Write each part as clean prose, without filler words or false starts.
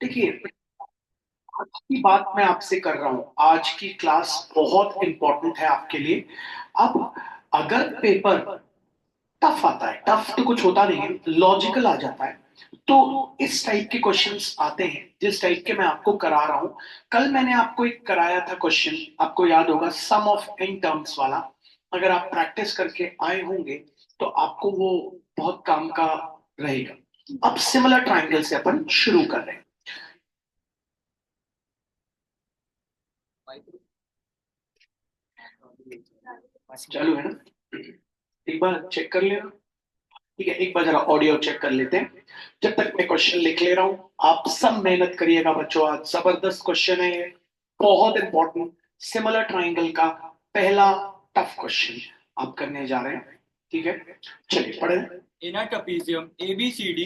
देखिए, आज की बात मैं आपसे कर रहा हूं, आज की क्लास बहुत इंपॉर्टेंट है आपके लिए। अब अगर पेपर टफ आता है, टफ तो कुछ होता नहीं है, लॉजिकल आ जाता है, तो इस टाइप के क्वेश्चंस आते हैं जिस टाइप के मैं आपको करा रहा हूं। कल मैंने आपको एक कराया था क्वेश्चन, आपको याद होगा, सम ऑफ इन टर्म्स वाला। अगर आप प्रैक्टिस करके आए होंगे तो आपको वो बहुत काम का रहेगा। अब सिमिलर ट्राइंगल से अपन शुरू कर रहे हैं। चालू है ना? एक बार चेक कर लेना। ठीक है, एक बार जरा ऑडियो चेक कर लेते हैं जब तक मैं क्वेश्चन लिख ले रहा हूं। आप सब मेहनत करिएगा बच्चों, आज जबरदस्त क्वेश्चन है ये, बहुत इंपॉर्टेंट। सिमिलर ट्राइंगल का पहला टफ क्वेश्चन आप करने जा रहे हैं। ठीक है, चलिए पढ़े। In a trapezium ABCD,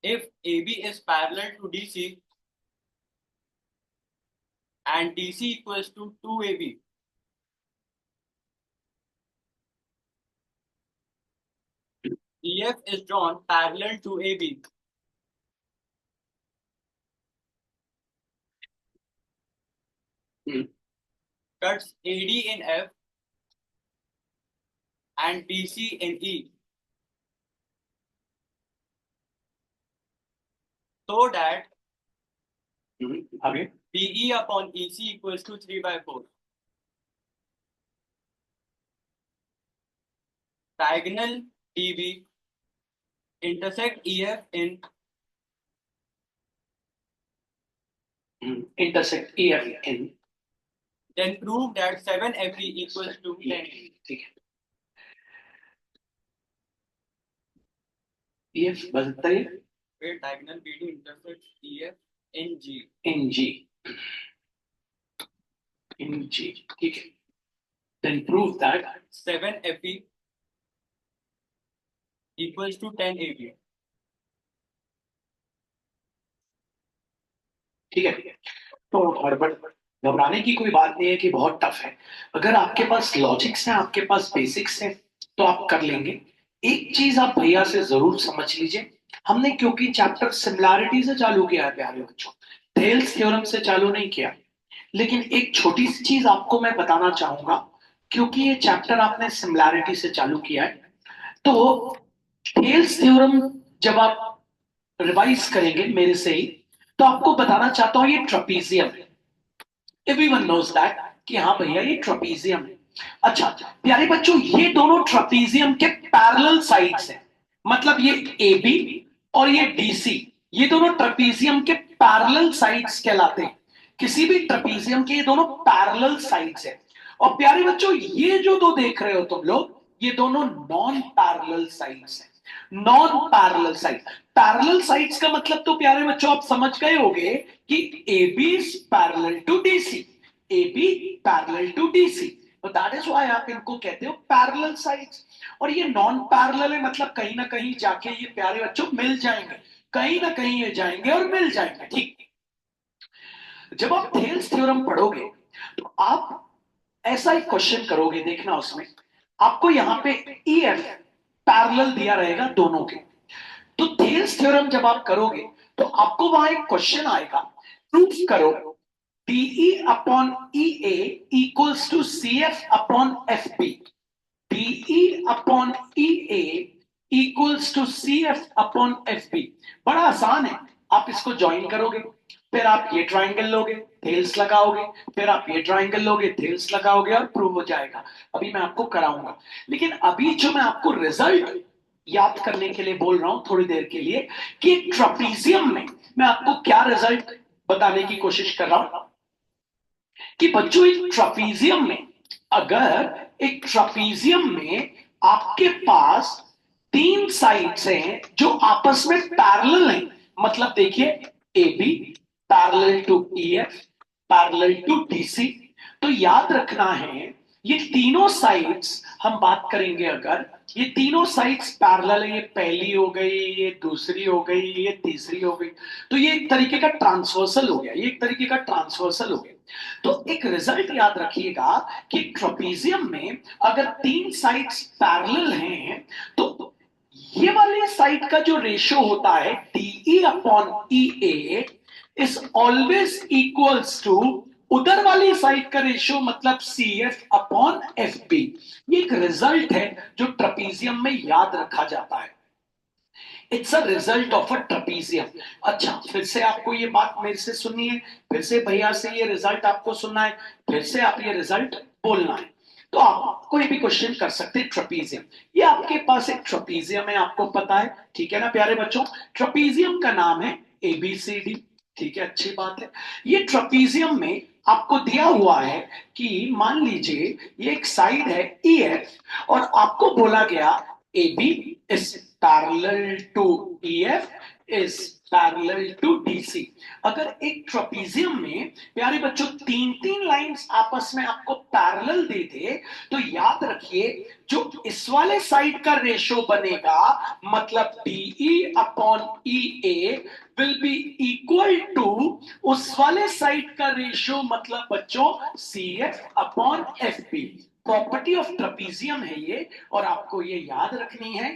if AB is parallel to DC and DC equals to 2AB, EF is drawn parallel to AB, cuts AD in F and DC in E, so that आगे। BE upon EC equals to 3/4. Diagonal DB intersect EF in intersect A F in. then prove that 7FE equals to 10. ठीक है, A F बदलता है Where diagonal BD intersects EF in G. इन जी, इन जी। ठीक है, then prove that 7FE equals to 10AB. ठीक है। तो हड़बड़ घबराने की कोई बात नहीं है कि बहुत टफ है। अगर आपके पास लॉजिक्स हैं, आपके पास बेसिक्स हैं, तो आप कर लेंगे। एक चीज आप भैया से जरूर समझ लीजिए, हमने क्योंकि चैप्टर सिमिलैरिटी से चालू किया है प्यारे बच्चों, थेल्स थ्योरम से चालू नहीं किया। लेकिन एक छोटी सी चीज आपको मैं बताना चाहूंगा, क्योंकि ये चैप्टर आपने सिमिलैरिटी से चालू किया है, तो थेल्स थ्योरम जब आप रिवाइज करेंगे मेरे से ही, तो आपको बताना चाहता हूं ये ट्रपीजियम है। एवरीवन नोज दैट कि हाँ भैया ये ट्रपीजियम है। अच्छा प्यारे बच्चों, ये दोनों ट्रपीजियम के पैरेलल साइड्स हैं। मतलब ये ए बी और ये डीसी, ये दोनों ट्रपीजियम के पैरेलल साइड्स कहलाते हैं। किसी भी ट्रपीजियम के ये दोनों पैरेलल साइड्स हैं। और प्यारे बच्चों, ये जो दो देख रहे हो तुम लोग, ये दोनों नॉन पैरेलल साइड्स हैं। Non parallel side, parallel sides का मतलब तो प्यारे बच्चों आप समझ गए होंगे कि A B is parallel to DC, A B parallel to DC, तो दैट इज व्हाई आप इनको कहते हो पैरेलल साइड्स। और ये नॉन पैरेलल है, मतलब कहीं ना कहीं जाके ये प्यारे बच्चों मिल जाएंगे, कहीं ना कहीं ये जाएंगे और मिल जाएंगे। ठीक, जब आप थेल्स थ्योरम पढ़ोगे तो आप ऐसा एक क्वेश्चन करोगे, देखना उसमें आपको यहां पे ई एफ पैरेलल दिया रहेगा दोनों के। तो थेल्स थ्योरम जब आप करोगे तो आपको वहां एक क्वेश्चन आएगा, प्रूफ करो DE upon E A equals to C F upon F B. DE upon E A equals to C F upon F B. बड़ा आसान है, आप इसको ज्वाइन करोगे, फिर आप ये ट्राइंगल लोगे, थेल्स लगाओगे, फिर आप ये ट्राइंगल लोगे, थेल्स लगाओगे और प्रूव हो जाएगा। अभी मैं आपको कराऊंगा, लेकिन अभी जो मैं आपको रिजल्ट याद करने के लिए बोल रहा हूं थोड़ी देर के लिए, कि ट्रपीजियम में मैं आपको क्या रिजल्ट बताने की कोशिश कर रहा हूं, कि बच्चों एक ट्रपीजियम में, अगर एक ट्रपीजियम में आपके पास तीन साइड्स हैं जो आपस में पैरेलल हैं, मतलब देखिए A B parallel to E F parallel to DC, तो याद रखना है ये तीनों साइड्स हम बात करेंगे, अगर ये तीनों साइड्स पैरेलल है, ये पहली हो गई, ये दूसरी हो गई, ये तीसरी हो गई, तो ये एक तरीके का ट्रांसवर्सल हो गया, ये एक तरीके का ट्रांसवर्सल हो गया। तो एक रिजल्ट याद रखिएगा कि ट्रेपेजियम में अगर तीन साइड्स पैरेलल हैं तो ये वाले साइड का जो रेशियो होता है DE upon E A is always equals to उधर वाली साइड का रेशियो मतलब C F upon F B. ये एक रिजल्ट है जो ट्रेपेजियम में याद रखा जाता है। It's a result of a trapezium. अच्छा, फिर से आपको ये बात मेरे से सुननी है, फिर से भैया से ये रिजल्ट आपको सुनना है, फिर से आप ये रिजल्ट बोलना है। तो आप कोई भी क्वेश्चन कर सकते हैं। ट्रेपेजियम, ये आपके पास एक ट्रेपेजियम है, आपको पता है, ठीक है ना प्यारे बच्चों। ट्रेपेजियम का नाम है एबीसीडी, ठीक है, अच्छी बात है। ये ट्रेपेजियम में आपको दिया हुआ है कि मान लीजिए ये एक साइड है ई एफ और आपको बोला गया AB is parallel to EF is parallel to DC। अगर एक ट्रेपेजियम में प्यारे बच्चों तीन तीन लाइंस आपस में आपको पैरेलल दे दे तो याद रखिए जो इस वाले साइड का रेशियो बनेगा मतलब DE upon EA will be equal to उस वाले साइड का रेशियो मतलब बच्चों CF upon FB। Property of trapezium है ये, और आपको ये याद रखनी है।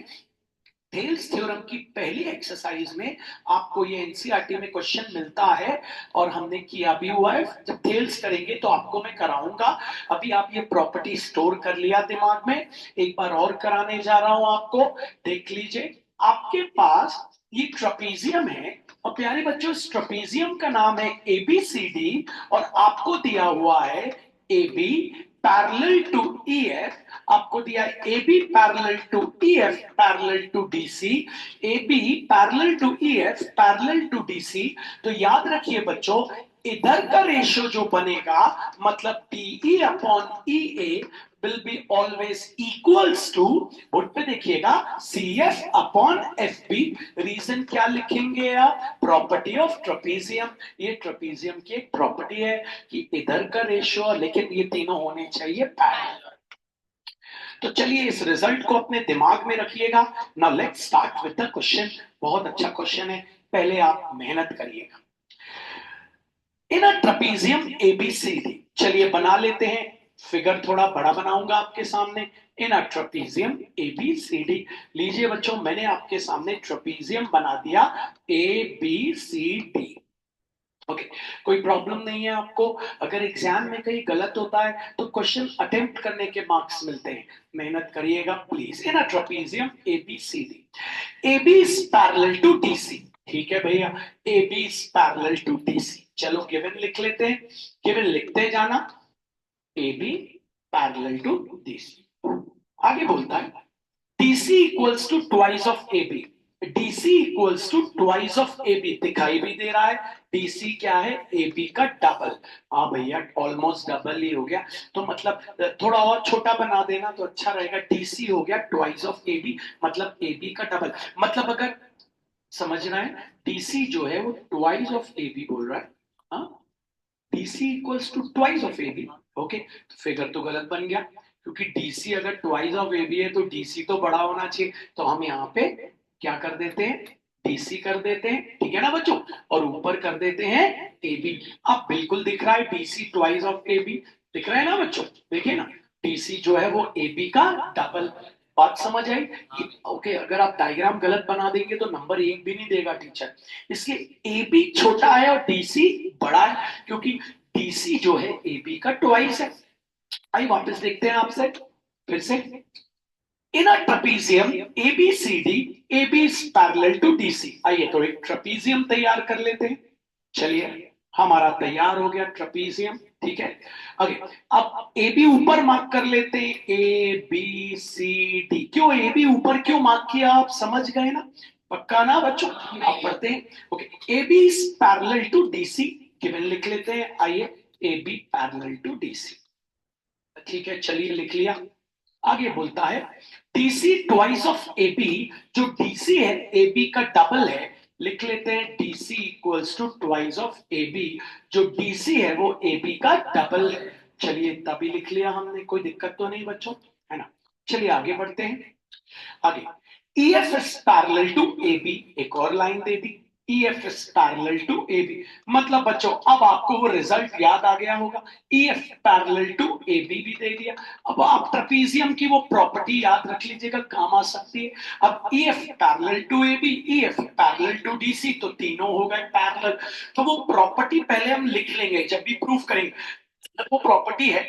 थेल्स थ्योरम की पहली एक्सरसाइज में आपको ये एनसीईआरटी में क्वेश्चन मिलता है और हमने किया भी हुआ है। जब थेल्स करेंगे तो आपको मैं कराऊंगा। अभी आप ये प्रॉपर्टी स्टोर कर लिया दिमाग में, एक बार और कराने जा रहा हूं आपको। देख लीजिए, आपके पास ये ट्रेपेजियम है और प्यारे बच्चों इस ट्रेपेजियम का नाम है एबीसीडी और आपको दिया हुआ है AB पैरेलल टू EF, आपको दिया है AB parallel to EF parallel to DC, AB parallel to EF parallel to DC। तो याद रखिए बच्चों इधर का रेशियो जो बनेगा मतलब DE upon EA will be always equals to, board पे देखिएगा, CF अपॉन FB। रीजन क्या लिखेंगे आप? Property of trapezium. ये ट्रेपेजियम की एक प्रॉपर्टी है कि इधर का रेशियो लेकिन ये तीनों होने चाहिए पैरेलल। तो चलिए इस रिजल्ट को अपने दिमाग में रखिएगा। Now let's start with the question. बहुत अच्छा क्वेश्चन है, पहले आप मेहनत करिएगा। इन अ ट्रेपेजियम एबीसीडी, चलिए बना लेते हैं। फिगर थोड़ा बड़ा बनाऊंगा आपके सामने। इन अ ट्रेपेजियम एबीसीडी, लीजिए बच्चों मैंने आपके सामने ट्रेपेजियम बना दिया एबीसीडी। ओके, कोई प्रॉब्लम नहीं है आपको। अगर एग्जाम में कहीं गलत होता है तो क्वेश्चन अटेम्प्ट करने के मार्क्स मिलते हैं, मेहनत करिएगा please. In a trapezium ABCD, AB is parallel to DC, ठीक है भैया, AB is parallel to DC। चलो गिवन लिख लेते हैं, गिवन लिखते जाना, AB parallel to DC। आगे बोलता है DC equals to twice of AB, DC equals to twice of AB, दिखाई भी दे रहा है DC क्या है AB का डबल। हाँ भैया ऑलमोस्ट डबल ही हो गया, तो मतलब थोड़ा और छोटा बना देना तो अच्छा रहेगा। DC हो गया ट्वाइस ऑफ AB मतलब AB का डबल। मतलब अगर समझ रहे हैं DC जो है वो ट्वाइस ऑफ AB बोल रहा है। हाँ, DC equals to twice of AB। Okay, तो फिगर तो गलत बन गया क्योंकि DC अगर ट्वाइस ऑफ AB है तो DC तो बड़ा होना चाहिए, तो हम यहाँ पे क्या कर देते हैं DC कर देते हैं, ठीक है ना बच्चों, और ऊपर कर देते हैं AB। अब बिल्कुल दिख रहा है DC ट्वाइस ऑफ AB, दिख रहा है ना बच्चों, देखिए ना DC जो है वो AB का डबल। बात समझ आई? ओके, अगर आप डायग्राम गलत बना देंगे तो नंबर एक भी नहीं देगा टीचर। इसलिए AB छोटा है और DC बड़ा है क्योंकि DC जो है AB का ट्वाइस है। आइए वापस देखते हैं आपसे फिर से। इन a trapezium ABCD, AB is parallel to DC। आइए तो एक ट्रेपेजियम तैयार कर लेते हैं। चलिए हमारा तैयार हो गया ट्रेपेजियम, ठीक है। आगे अब AB ऊपर मार्क कर लेते हैं, ABCD। क्यों AB ऊपर क्यों मार्क किया आप समझ गए ना, पक्का ना बच्चों? आप पढ़ते हैं। Okay, AB is parallel to DC, given लिख लेते हैं। आइए AB parallel to DC, ठीक है, चलिए लिख लिया। आगे बोलता है DC ट्वाइस ऑफ AB, जो DC है AB का डबल है, लिख लेते हैं DC equals to twice of AB, जो DC है वो AB का डबल है। चलिए इतना भी लिख लिया हमने, कोई दिक्कत तो नहीं बच्चों, है ना। चलिए आगे बढ़ते हैं। आगे, EF is parallel to AB, एक और line they the, EF is parallel to AB, मतलब बच्चों अब आपको वो रिजल्ट याद आ गया होगा, EF parallel to AB भी दे दिया। अब आप ट्रेपीजियम की वो प्रॉपर्टी याद रख लीजिएगा, काम आ सकती है। अब EF parallel to AB, EF parallel to DC, तो तीनों हो गए पैरेलल। तो वो प्रॉपर्टी पहले हम लिख लेंगे जब भी प्रूफ करेंगे। वो प्रॉपर्टी है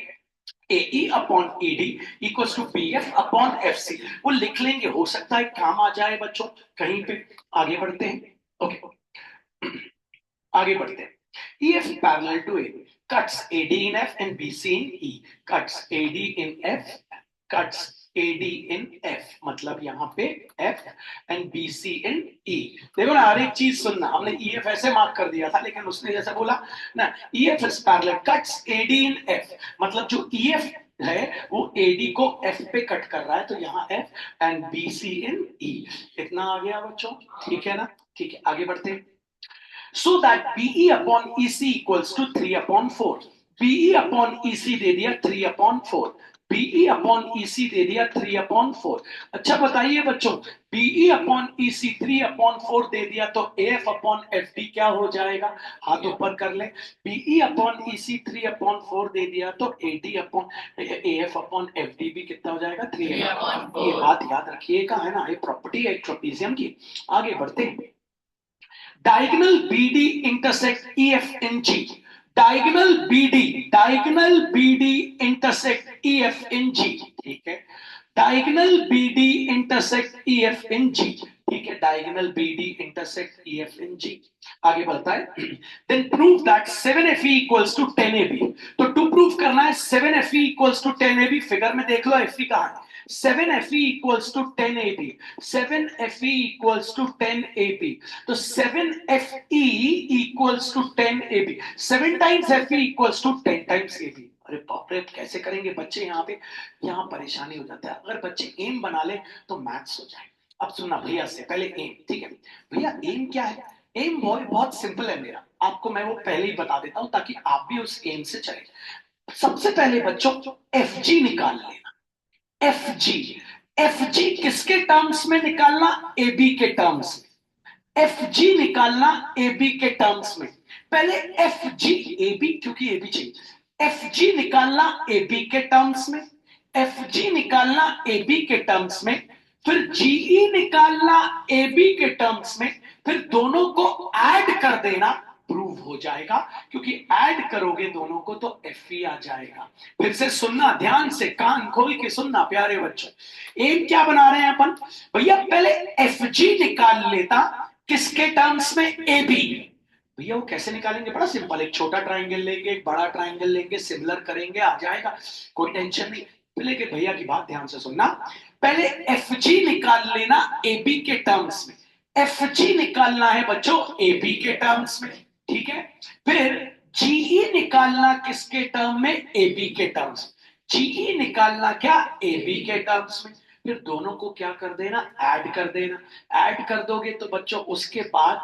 AE upon AD equals to BF upon FC, वो लिख लेंगे, हो सकता है काम आ जाए बच्चों कहीं पे। आगे बढ़ते हैं। ओके, आगे बढ़ते हैं। EF parallel to AB cuts AD in F and BC in E, cuts AD in F, cuts AD in F, मतलब यहाँ पे F and BC in E। देखो ना, हर एक चीज सुनना, हमने EF ऐसे मार्क कर दिया था, लेकिन उसने जैसे बोला ना EF is parallel cuts AD in F, मतलब जो EF है वो AD को F पे कट कर रहा है, तो यहाँ F and BC in E। इतना आ गया बच्चों, ठीक है ना। ठीक है, आगे बढ़ते हैं। So that BE upon EC equals to 3 upon 4, BE upon EC दे दिया 3 upon 4, BE upon EC दे दिया 3 upon 4। अच्छा बताइए बच्चों, BE upon EC 3 upon 4 दे दिया तो AF upon FD क्या हो जाएगा, हाथ ऊपर कर ले। BE upon EC 3 upon 4 दे दिया तो AD upon AF upon FD भी कितना हो जाएगा, 3 upon 4। ये बात याद रखिएगा, है ना, ये प्रॉपर्टी है ट्रेपीजियम की। आगे बढ़ते हैं। diagonal BD intersect EF in G, diagonal BD intersect EF in G, ठीक है, diagonal BD intersect EF in G, ठीक है, diagonal BD intersect EF in G। आगे बढ़ता है। then prove that 7FE equals to 10AB, तो to prove करना है 7FE equals to 10AB, figure में देख लो FE कहाँ है, 7FE equals to 10AB, 7FE equals to 10AB, तो 7FE equals to 10AB, 7 times FE equals to 10 times AB। अरे बाप रे, कैसे करेंगे बच्चे, यहाँ पे यहाँ परेशानी हो जाता है। अगर बच्चे एम बना ले तो मैथ्स हो जाए। अब सुनना भैया से पहले एम, ठीक है भैया, एम क्या है। एम बहुत सिंपल है मेरा, आपको मैं वो पहले ही बता देता हूं ताकि आप भी उस एम से चले। सबसे पहले बच्चों एफ जी निकाल लेना, एफ जी। एफ जी किसके टर्म्स में निकालना, ए बी के टर्म्स में। एफ जी निकालना ए बी के टर्म्स में। पहले एफ जी, ए बी क्योंकि ए बी चाहिए, एफ जी निकालना ए बी के टर्म्स में, एफ जी निकालना ए बी के टर्म्स में, फिर जीई निकालना ए बी के टर्म्स में, फिर दोनों को ऐड कर देना, प्रूव हो जाएगा, क्योंकि ऐड करोगे दोनों को तो एफ ई आ जाएगा। फिर से सुनना, ध्यान से कान खोल के सुनना प्यारे बच्चों। एम क्या बना रहे हैं अपन, भैया पहले एफ जी निकाल लेता, किसके टर्म्स में, ए बी। भैया वो कैसे निकालेंगे, बड़ा सिंपल, एक छोटा ट्राइंगल लेंगे, एक बड़ा ट्राइंगल लेंगे, सिमिलर करेंगे, आ जाएगा, कोई टेंशन नहीं। लेकिन भैया की बात ध्यान से सुनना, पहले एफ जी निकाल लेना ए बी के टर्म्स में, एफ जी निकालना है बच्चों ए बी के टर्म्स में, ठीक है। फिर जीई निकालना किसके टर्म में, ए बी के टर्म्स, जीई निकालना क्या, ए बी के टर्म्स में, फिर दोनों को क्या कर देना, ऐड कर देना। ऐड कर दोगे तो बच्चों उसके बाद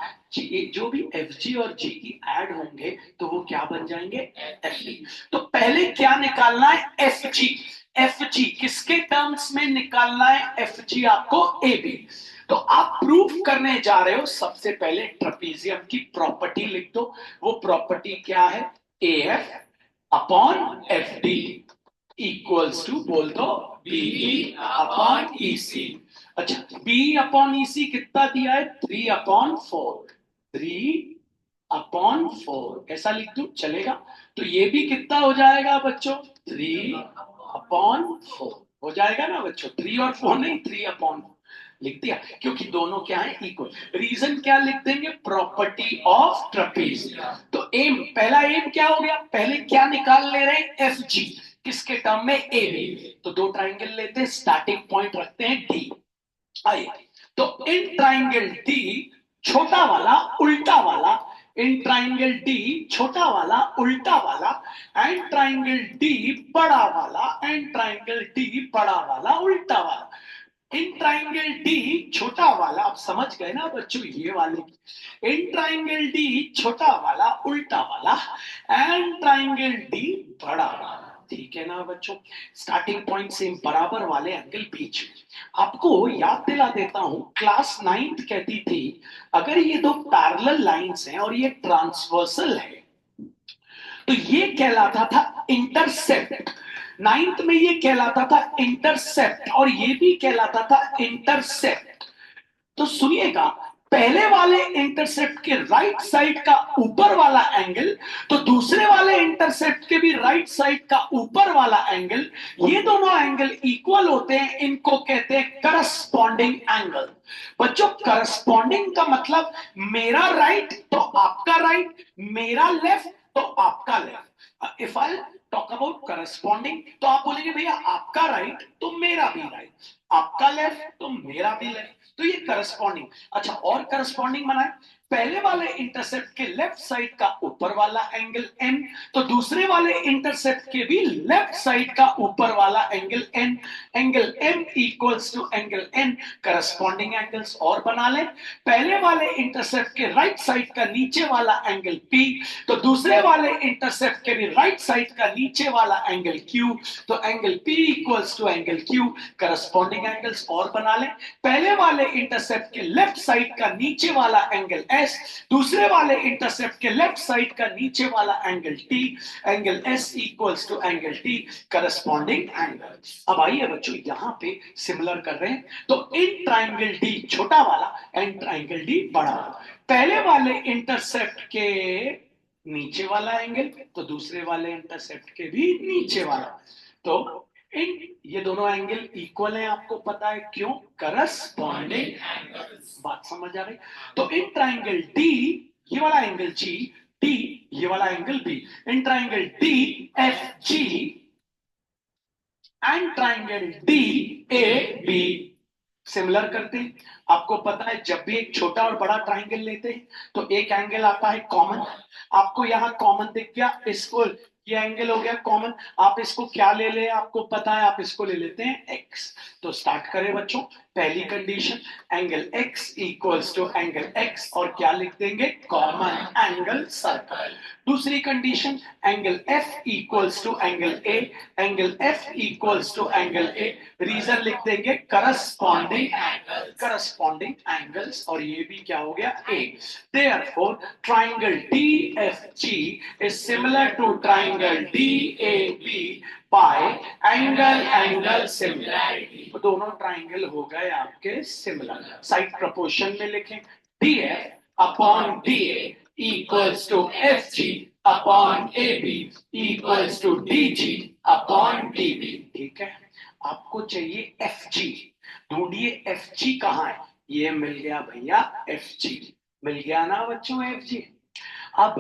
जो भी एफ जी और जीई ऐड होंगे तो वो क्या बन जाएंगे, एफ ई। तो पहले क्या निकालना है, एफ जी। एफ जी किसके टर्म्स में निकालना है, एफ जी आपको ए बी। तो आप प्रूफ करने जा रहे हो, सबसे पहले ट्रेपीजियम की प्रॉपर्टी लिख दो। वो प्रॉपर्टी क्या है, A F upon F D equals to, बोल दो, बीई अपॉन ईसी। अच्छा, बी अपॉन ईसी कितना दिया है, 3 अपॉन 4, 3 अपॉन 4, ऐसा लिख दू चलेगा। तो ये भी कितना हो जाएगा बच्चों, 3 अपॉन 4 हो जाएगा ना बच्चों, 3 और 4 नहीं, 3 अपॉन लिख दिया, क्योंकि दोनों क्या है, इक्वल। रीजन क्या लिख देंगे, प्रॉपर्टी ऑफ ट्रेपीजियम। तो एम, पहला एम क्या हो गया, पहले क्या निकाल ले रहे हैं, एफ जी, किसके टर्म में, ए बी। तो दो ट्राइंगल लेते हैं, स्टार्टिंग पॉइंट रखते हैं डी। आइए, तो इन ट्राइंगल डी छोटा वाला उल्टा वाला, इन ट्राइंगल डी छोटा वाला उल्टा वाला, एंड ट्राइंगल डी बड़ा वाला, एंड ट्राइंगल डी बड़ा वाला उल्टा वाला। इन ट्राइंगल डी छोटा वाला, आप समझ गए ना बच्चों, ये वाले इन ट्राइंगल डी छोटा वाला उल्टा वाला, एंड ट्राइंगल डी बड़ा वाला। ठीक है ना बच्चों, स्टार्टिंग पॉइंट सेम, बराबर वाले एंगल बीच में। आपको याद दिला देता हूं, क्लास 9th कहती थी अगर ये दो पैरेलल लाइंस हैं और ये ट्रांसवर्सल है तो ये कहलाता था इंटरसेप्ट। 9th में ये कहलाता था इंटरसेप्ट और ये भी कहलाता था इंटरसेप्ट। तो सुनिएगा, पहले वाले इंटरसेप्ट के राइट साइड का ऊपर वाला एंगल तो दूसरे वाले इंटरसेप्ट के भी राइट साइड का ऊपर वाला एंगल, ये दोनों एंगल इक्वल होते हैं, इनको कहते हैं करस्पॉन्डिंग एंगल। बच्चों करस्पॉन्डिंग का मतलब मेरा राइट तो आपका राइट, मेरा लेफ्ट तो आपका left. If I talk about corresponding तो आप बोलेंगे भैया आपका राइट तो मेरा भी राइट, आपका लेफ्ट तो मेरा भी लेफ्ट, तो ये करस्पॉन्डिंग। अच्छा, और करस्पॉन्डिंग बनाए, पहले वाले इंटरसेप्ट के लेफ्ट साइड का ऊपर वाला एंगल n तो दूसरे वाले इंटरसेप्ट के भी लेफ्ट साइड का ऊपर वाला angle n, angle m equals to angle n, corresponding angles और बना ले। पहले वाले इंटरसेप्ट के राइट साइड का नीचे वाला एंगल p तो दूसरे वाले इंटरसेप्ट के भी राइट साइड का नीचे वाला एंगल q, तो angle p equals to angle q, corresponding angles और बना ले। पहले वाले इंटरसेप्ट के लेफ्ट साइड का नीचे वाला एंगल s, दूसरे वाले इंटरसेप्ट के लेफ्ट साइड का नीचे वाला angle t, angle s equals to angle t, corresponding angle. अब आइए बच्चों यहां पे सिमिलर कर रहे हैं, तो इन ट्राइंगल d छोटा वाला एंड ट्राइंगल d बड़ा वाला, पहले वाले इंटरसेप्ट के नीचे वाला एंगल तो दूसरे वाले इंटरसेप्ट के भी नीचे वाला, तो इन ये दोनों एंगल इक्वल हैं, आपको पता है क्यों, करस्पॉन्डिंग एंगल्स। बात समझ आ गई? तो इन ट्राइंगल डी ये वाला एंगल जी, डी ये वाला angle B, in triangle D F G and triangle D A B similar करते हैं। आपको पता है जब भी एक छोटा और बड़ा ट्राइंगल लेते हैं तो एक एंगल आता है कॉमन, आपको यहां कॉमन दिख गया, इसको ये एंगल हो गया कॉमन, आप इसको क्या ले ले, आपको पता है, आप इसको ले लेते हैं x। तो स्टार्ट करें बच्चों, पहली condition angle x equals to angle x और क्या लिख देंगे, कॉमन एंगल सर्कल। दूसरी condition angle f equals to angle a, angle f equals to angle a, reason लिख देंगे करस्पॉन्डिंग एंगल्स, करस्पॉन्डिंग एंगल्स, और ये भी क्या हो गया a। Therefore, triangle DFG is similar to triangle DAB by angle similarity। तो दोनों ट्राइंगल हो गए आपके सिमिलर। साइड प्रपोर्शन में लिखें, DF upon DA equals to FG upon AB equals to DG upon DB। ठीक है, आपको चाहिए FG, ढूंढिए FG कहाँ है, ये मिल गया भैया FG, मिल गया ना बच्चों FG। अब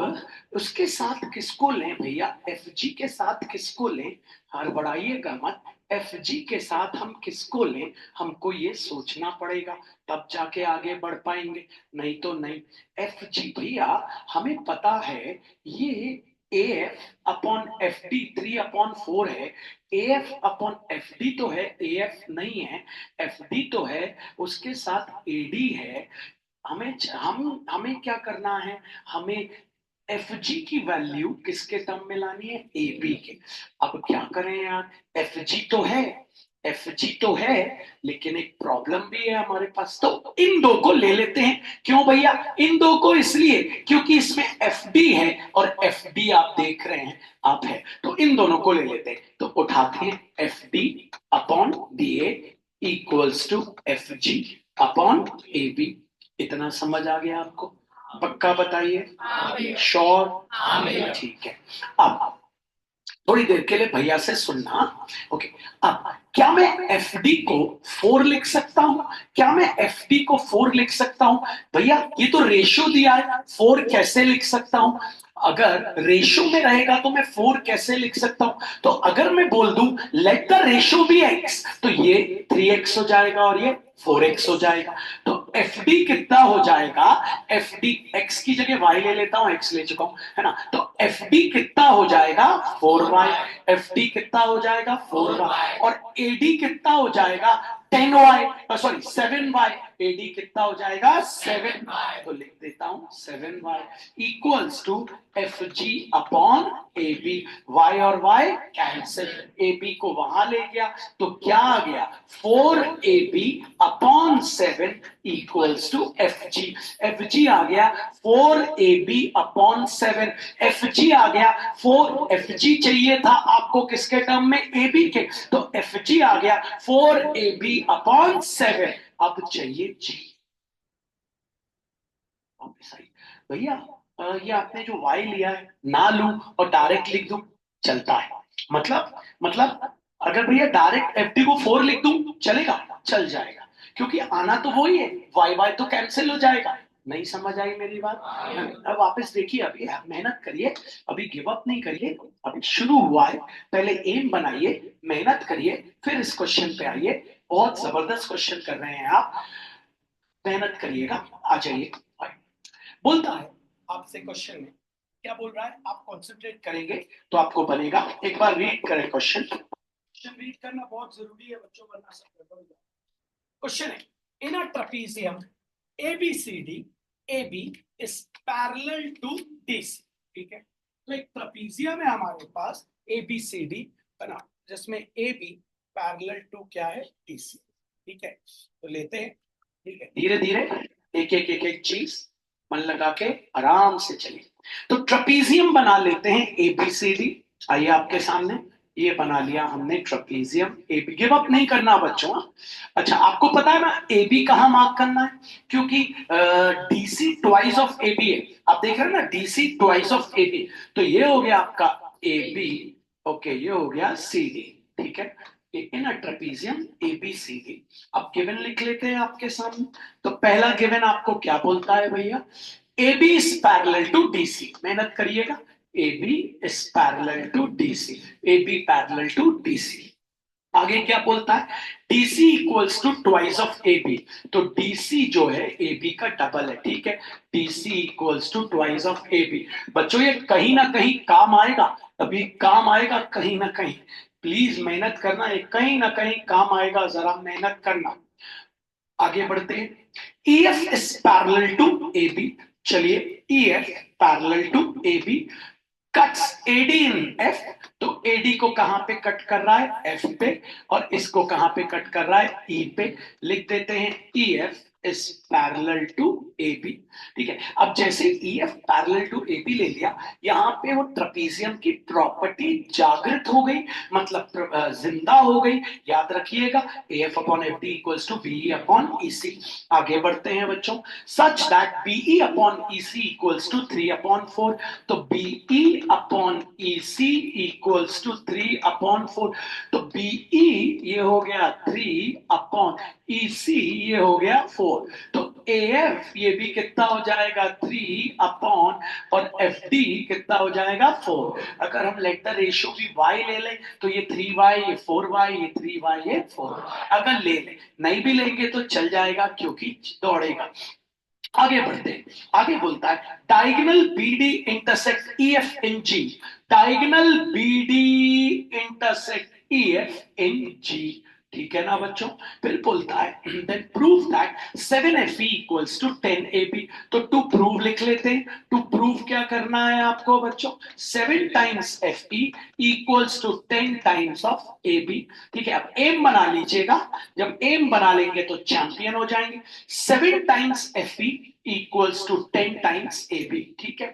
उसके साथ किसको लें भैया, FG के साथ किसको लें, हड़बड़ाइएगा मत, FG के साथ हम किसको लें, हमको ये सोचना पड़ेगा तब जाके आगे बढ़ पाएंगे, नहीं तो नहीं। FG भैया हमें पता है ये AF अपॉन FD 3/4 है, AF अपॉन FD तो है, AF नहीं है, FD तो है, उसके साथ AD है। हमें क्या करना है, हमें FG की वैल्यू किसके टर्म में लानी है, AB के। अब क्या करें यार, FG तो है लेकिन एक प्रॉब्लम भी है हमारे पास, तो इन दो को ले लेते हैं। क्यों भैया, इन दो को इसलिए क्योंकि इसमें FD है और FD आप देख रहे हैं आप है, तो इन दोनों को ले लेते हैं। तो उठाते हैं FD upon DA equals to FG upon AB। इतना समझ आ गया आपको, पक्का बताइए, श्योर, ठीक है। अब थोड़ी देर के लिए भैया से सुनना, ओके। अब क्या मैं FD को 4 लिख सकता हूं, क्या मैं FD को 4 लिख सकता हूं भैया, ये तो रेशियो दिया है, 4 कैसे लिख सकता हूं, अगर रेशियो में रहेगा तो मैं 4 कैसे लिख सकता हूं, तो अगर मैं बोल दूं let the ratio be x तो ये 3x हो जाएगा और ये 4x हो जाएगा। तो FD कितना हो जाएगा, FD x की जगह y ले लेता हूं, x ले चुका हूं है ना, तो FD कितना हो जाएगा 4y, FD कितना हो जाएगा 4y, और AD कितना हो जाएगा 10y, सॉरी 7y, AD कितना हो जाएगा 7y, तो लिख देता हूं 7y equals to FG upon AB। y और y कैंसिल, AB को वहां ले गया तो क्या आ गया 4AB upon 7 equals to FG। FG आ गया 4AB अपॉन 7, FG आ गया 4, FG चाहिए था आपको किसके टर्म में AB के, तो FG आ गया 4AB अपॉन 7। अब चाहिए G। वापस आई भैया, ये आपने जो y लिया है ना लूं और डायरेक्ट लिख दूं चलता है, मतलब अगर भैया डायरेक्ट FD को 4 लिख दूं चलेगा, चल जाएगा, क्योंकि आना तो वही है, y तो कैंसिल हो जाएगा। नहीं समझ आई मेरी बात? अब वापस देखिए, अभी आप मेहनत करिए, अभी गिव अप नहीं करिए, अभी शुरू हुआ है, पहले एम बनाइए, मेहनत करिए, फिर इस क्वेश्चन पे आइए। बहुत जबरदस्त क्वेश्चन कर रहे हैं आप, मेहनत करिएगा, आ जाइए। बोलता है आपसे क्वेश्चन में, क्या बोल रहा है, आप कंसंट्रेट करेंगे तो आपको बनेगा। एक बार रीड करें क्वेश्चन, क्वेश्चन रीड करना बहुत जरूरी है बच्चों, वरना सब। क्वेश्चन है, इन a trapezium ABCD, AB is parallel to DC। ठीक है, तो एक ट्रेपेजियम है हमारे पास ABCD बना, जिसमें AB पैरेलल टू क्या है DC। ठीक है, तो लेते हैं, ठीक है, धीरे धीरे एक चीज मन लगा के आराम से चलिए। तो ट्रेपेजियम बना लेते हैं ABCD, आइए आपके सामने, ये बना लिया हमने ट्रेपेजियम AB। गिव अप नहीं करना बच्चों। अच्छा, आपको पता है ना AB कहाँ मार्क करना है, क्योंकि DC ट्वाइस ऑफ AB है, आप देख रहे हैं ना, DC ट्वाइस ऑफ AB, तो ये हो गया आपका AB, ओके, ये हो गया CD। ठीक है, इन अ ट्रेपेजियम ABCD। अब गिवन लिख लेते हैं आपके सामने। तो पहला गिवन आपको क्या बोलता है भैया, AB is parallel to DC। मेहनत करिएगा, AB is parallel to DC, AB parallel to DC। आगे क्या बोलता है, DC equals to twice of AB, तो DC जो है AB का डबल है। ठीक है, DC equals to twice of AB। बच्चों ये कहीं ना कहीं काम आएगा, अभी काम आएगा कहीं ना कहीं, प्लीज मेहनत करना, ये कहीं ना कहीं काम आएगा, जरा मेहनत करना। आगे बढ़ते हैं, EF is parallel to AB। चलिए, EF parallel to AB cuts AD in F, तो AD को कहां पे कट कर रहा है, F पे, और इसको कहां पे कट कर रहा है, E पे। लिख देते हैं EF is parallel to AB। ठीक है, अब जैसे EF पैरेलल टू AB ले लिया, यहां पे वो ट्रेपेजियम की प्रॉपर्टी जागृत हो गई, मतलब जिंदा हो गई। याद रखिएगा, AF upon FD equals to BE upon EC। आगे बढ़ते हैं बच्चों, such that BE upon EC equals to 3 upon 4, तो BE upon EC equals to 3 upon 4, तो BE ये हो गया 3 अपॉन EC ये हो गया 4, तो AF ये भी कितना हो जाएगा 3 अपॉन, और FD कितना हो जाएगा 4। अगर हम लेट द रेशियो भी y ले लें तो ये 3y, ये 4y, ये 3y, ये 4। अगर ले लें, नहीं भी लेंगे तो चल जाएगा, क्योंकि दौड़ेगा। आगे बढ़ते हैं, आगे बोलता है diagonal BD intersect EF in G। Diagonal BD intersect EF in G। ठीक है ना बच्चों, फिर बोलता है then prove that 7FE equals to 10AB। तो टू प्रूव लिख लेते हैं, टू प्रूव क्या करना है आपको बच्चों, 7 times FE equals to 10 times of AB। ठीक है, अब एम बना लीजिएगा, जब एम बना लेंगे तो चैंपियन हो जाएंगे। 7 times FE equals to 10 times AB। ठीक है,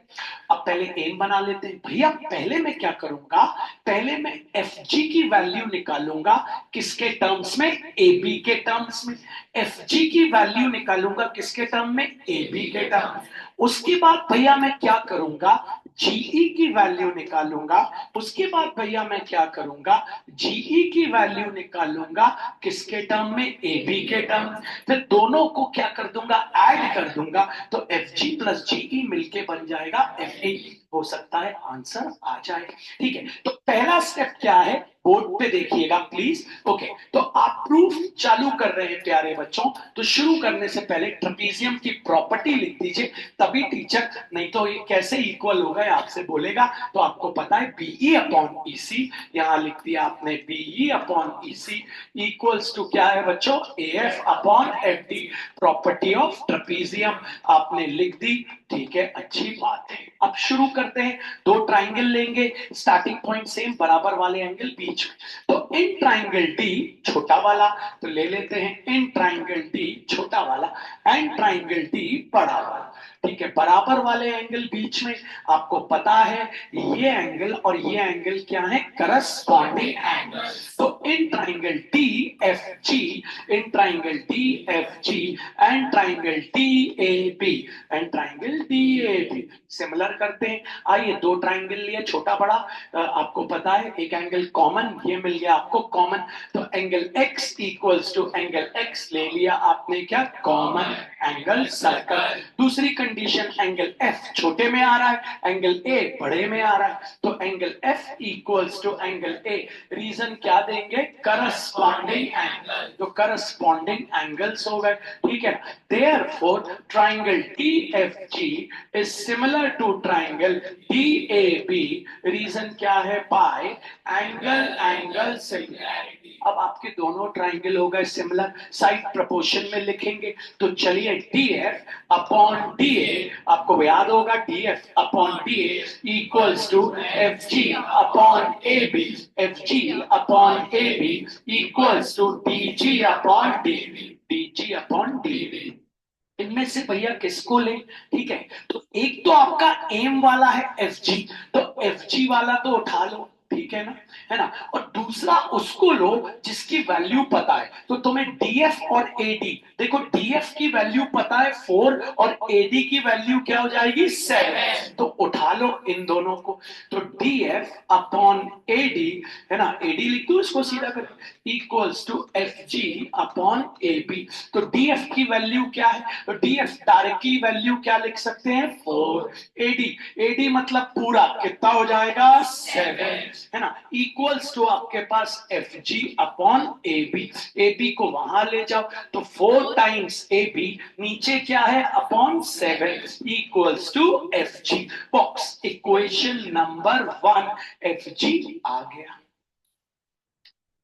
अब पहले एम बना लेते हैं भैया। पहले मैं क्या करूंगा, पहले मैं FG की वैल्यू निकालूंगा, किसके टर्म्स में, AB के टर्म्स में। FG की वैल्यू निकालूंगा किसके टर्म में, AB के टर्म में। उसके बाद भैया मैं क्या करूंगा, GE की वैल्यू निकालूंगा। उसके बाद भैया मैं क्या करूंगा, GE की वैल्यू निकालूंगा किसके टर्म में, AB के टर्म। फिर दोनों को क्या कर दूंगा, ऐड कर दूंगा, तो FG प्लस GE मिलके बन जाएगा FE। हो सकता है आंसर आ जाए। ठीक है, तो पहला स्टेप क्या है, बोर्ड पे देखिएगा प्लीज। ओके, तो आप प्रूफ चालू कर रहे हैं प्यारे बच्चों, तो शुरू करने से पहले ट्रेपीजियम की प्रॉपर्टी लिख दीजिए, तभी टीचर, नहीं तो ये कैसे इक्वल होगा आपसे बोलेगा। तो आपको पता है बीई अपॉन ईसी, यहां लिख दिया आपने BE upon EC equals to क्या है बच्चों, F upon F D, property of trapezium आपने लिख दी। ठीक है, अच्छी बात है। अब शुरू करते हैं, दो ट्राइंगल लेंगे, स्टार्टिंग पॉइंट सेम, बराबर वाले एंगल बीच में। तो इन ट्राइंगल डी छोटा वाला तो ले लेते हैं, इन ट्राइंगल डी छोटा वाला एंड ट्राइंगल डी बड़ा वाला। ठीक है, बराबर वाले एंगल बीच में, आपको पता है ये एंगल और ये एंगल क्या है, करस्पॉन्डिंग एंगल। तो in triangle D F G, in triangle D F G and triangle D A B, and triangle D A B similar करते हैं। आइए, दो ट्राइंगल लिए छोटा बड़ा, आपको पता है एक एंगल कॉमन, ये मिल गया आपको कॉमन, तो angle x equals to angle x ले लिया आपने क्या, कॉमन एंगल सर्कल। दूसरी कंडीशन, एंगल f छोटे में आ रहा है, एंगल a बड़े में आ रहा है, तो angle f equals to angle a, reason क्या देंगे, करस्पॉन्डिंग एंगल, तो करस्पॉन्डिंग एंगल्स हो गए। ठीक है, therefore triangle TFG is similar to triangle DAB, reason क्या है, बाय एंगल एंगल सिमिलैरिटी। अब आपके दोनों ट्राइंगल हो गए सिमिलर, साइड प्रोपोर्शन में लिखेंगे, तो चलिए DF अपॉन DA, आपको याद होगा DF upon DA equals to FG upon AB, FG upon AB equals to DG upon DB, DG upon DB। इनमें से भैया किसको ले, ठीक है, तो एक तो आपका एम वाला है FG, तो FG वाला तो उठा लो, ठीक है ना, है ना, और दूसरा उसको लो जिसकी वैल्यू पता है। तो तुम्हें DF और AD, देखो DF की वैल्यू पता है 4 और AD की वैल्यू क्या हो जाएगी 7, तो उठा लो इन दोनों को। तो DF अपॉन AD, है ना, AD लिख दो इसको सीधा कर, equals to FG upon AB। तो DF की वैल्यू क्या है, तो DF डायरेक्टली वैल्यू क्या लिख सकते हैं 4, AD मतलब पूरा कितना हो जाएगा 7, है ना, इक्वल्स टू आपके पास FG अपॉन AB, AB को वहां ले जाओ, तो 4 टाइम्स AB नीचे क्या है upon 7 equals to FG। Box equation number 1 FG आ गया,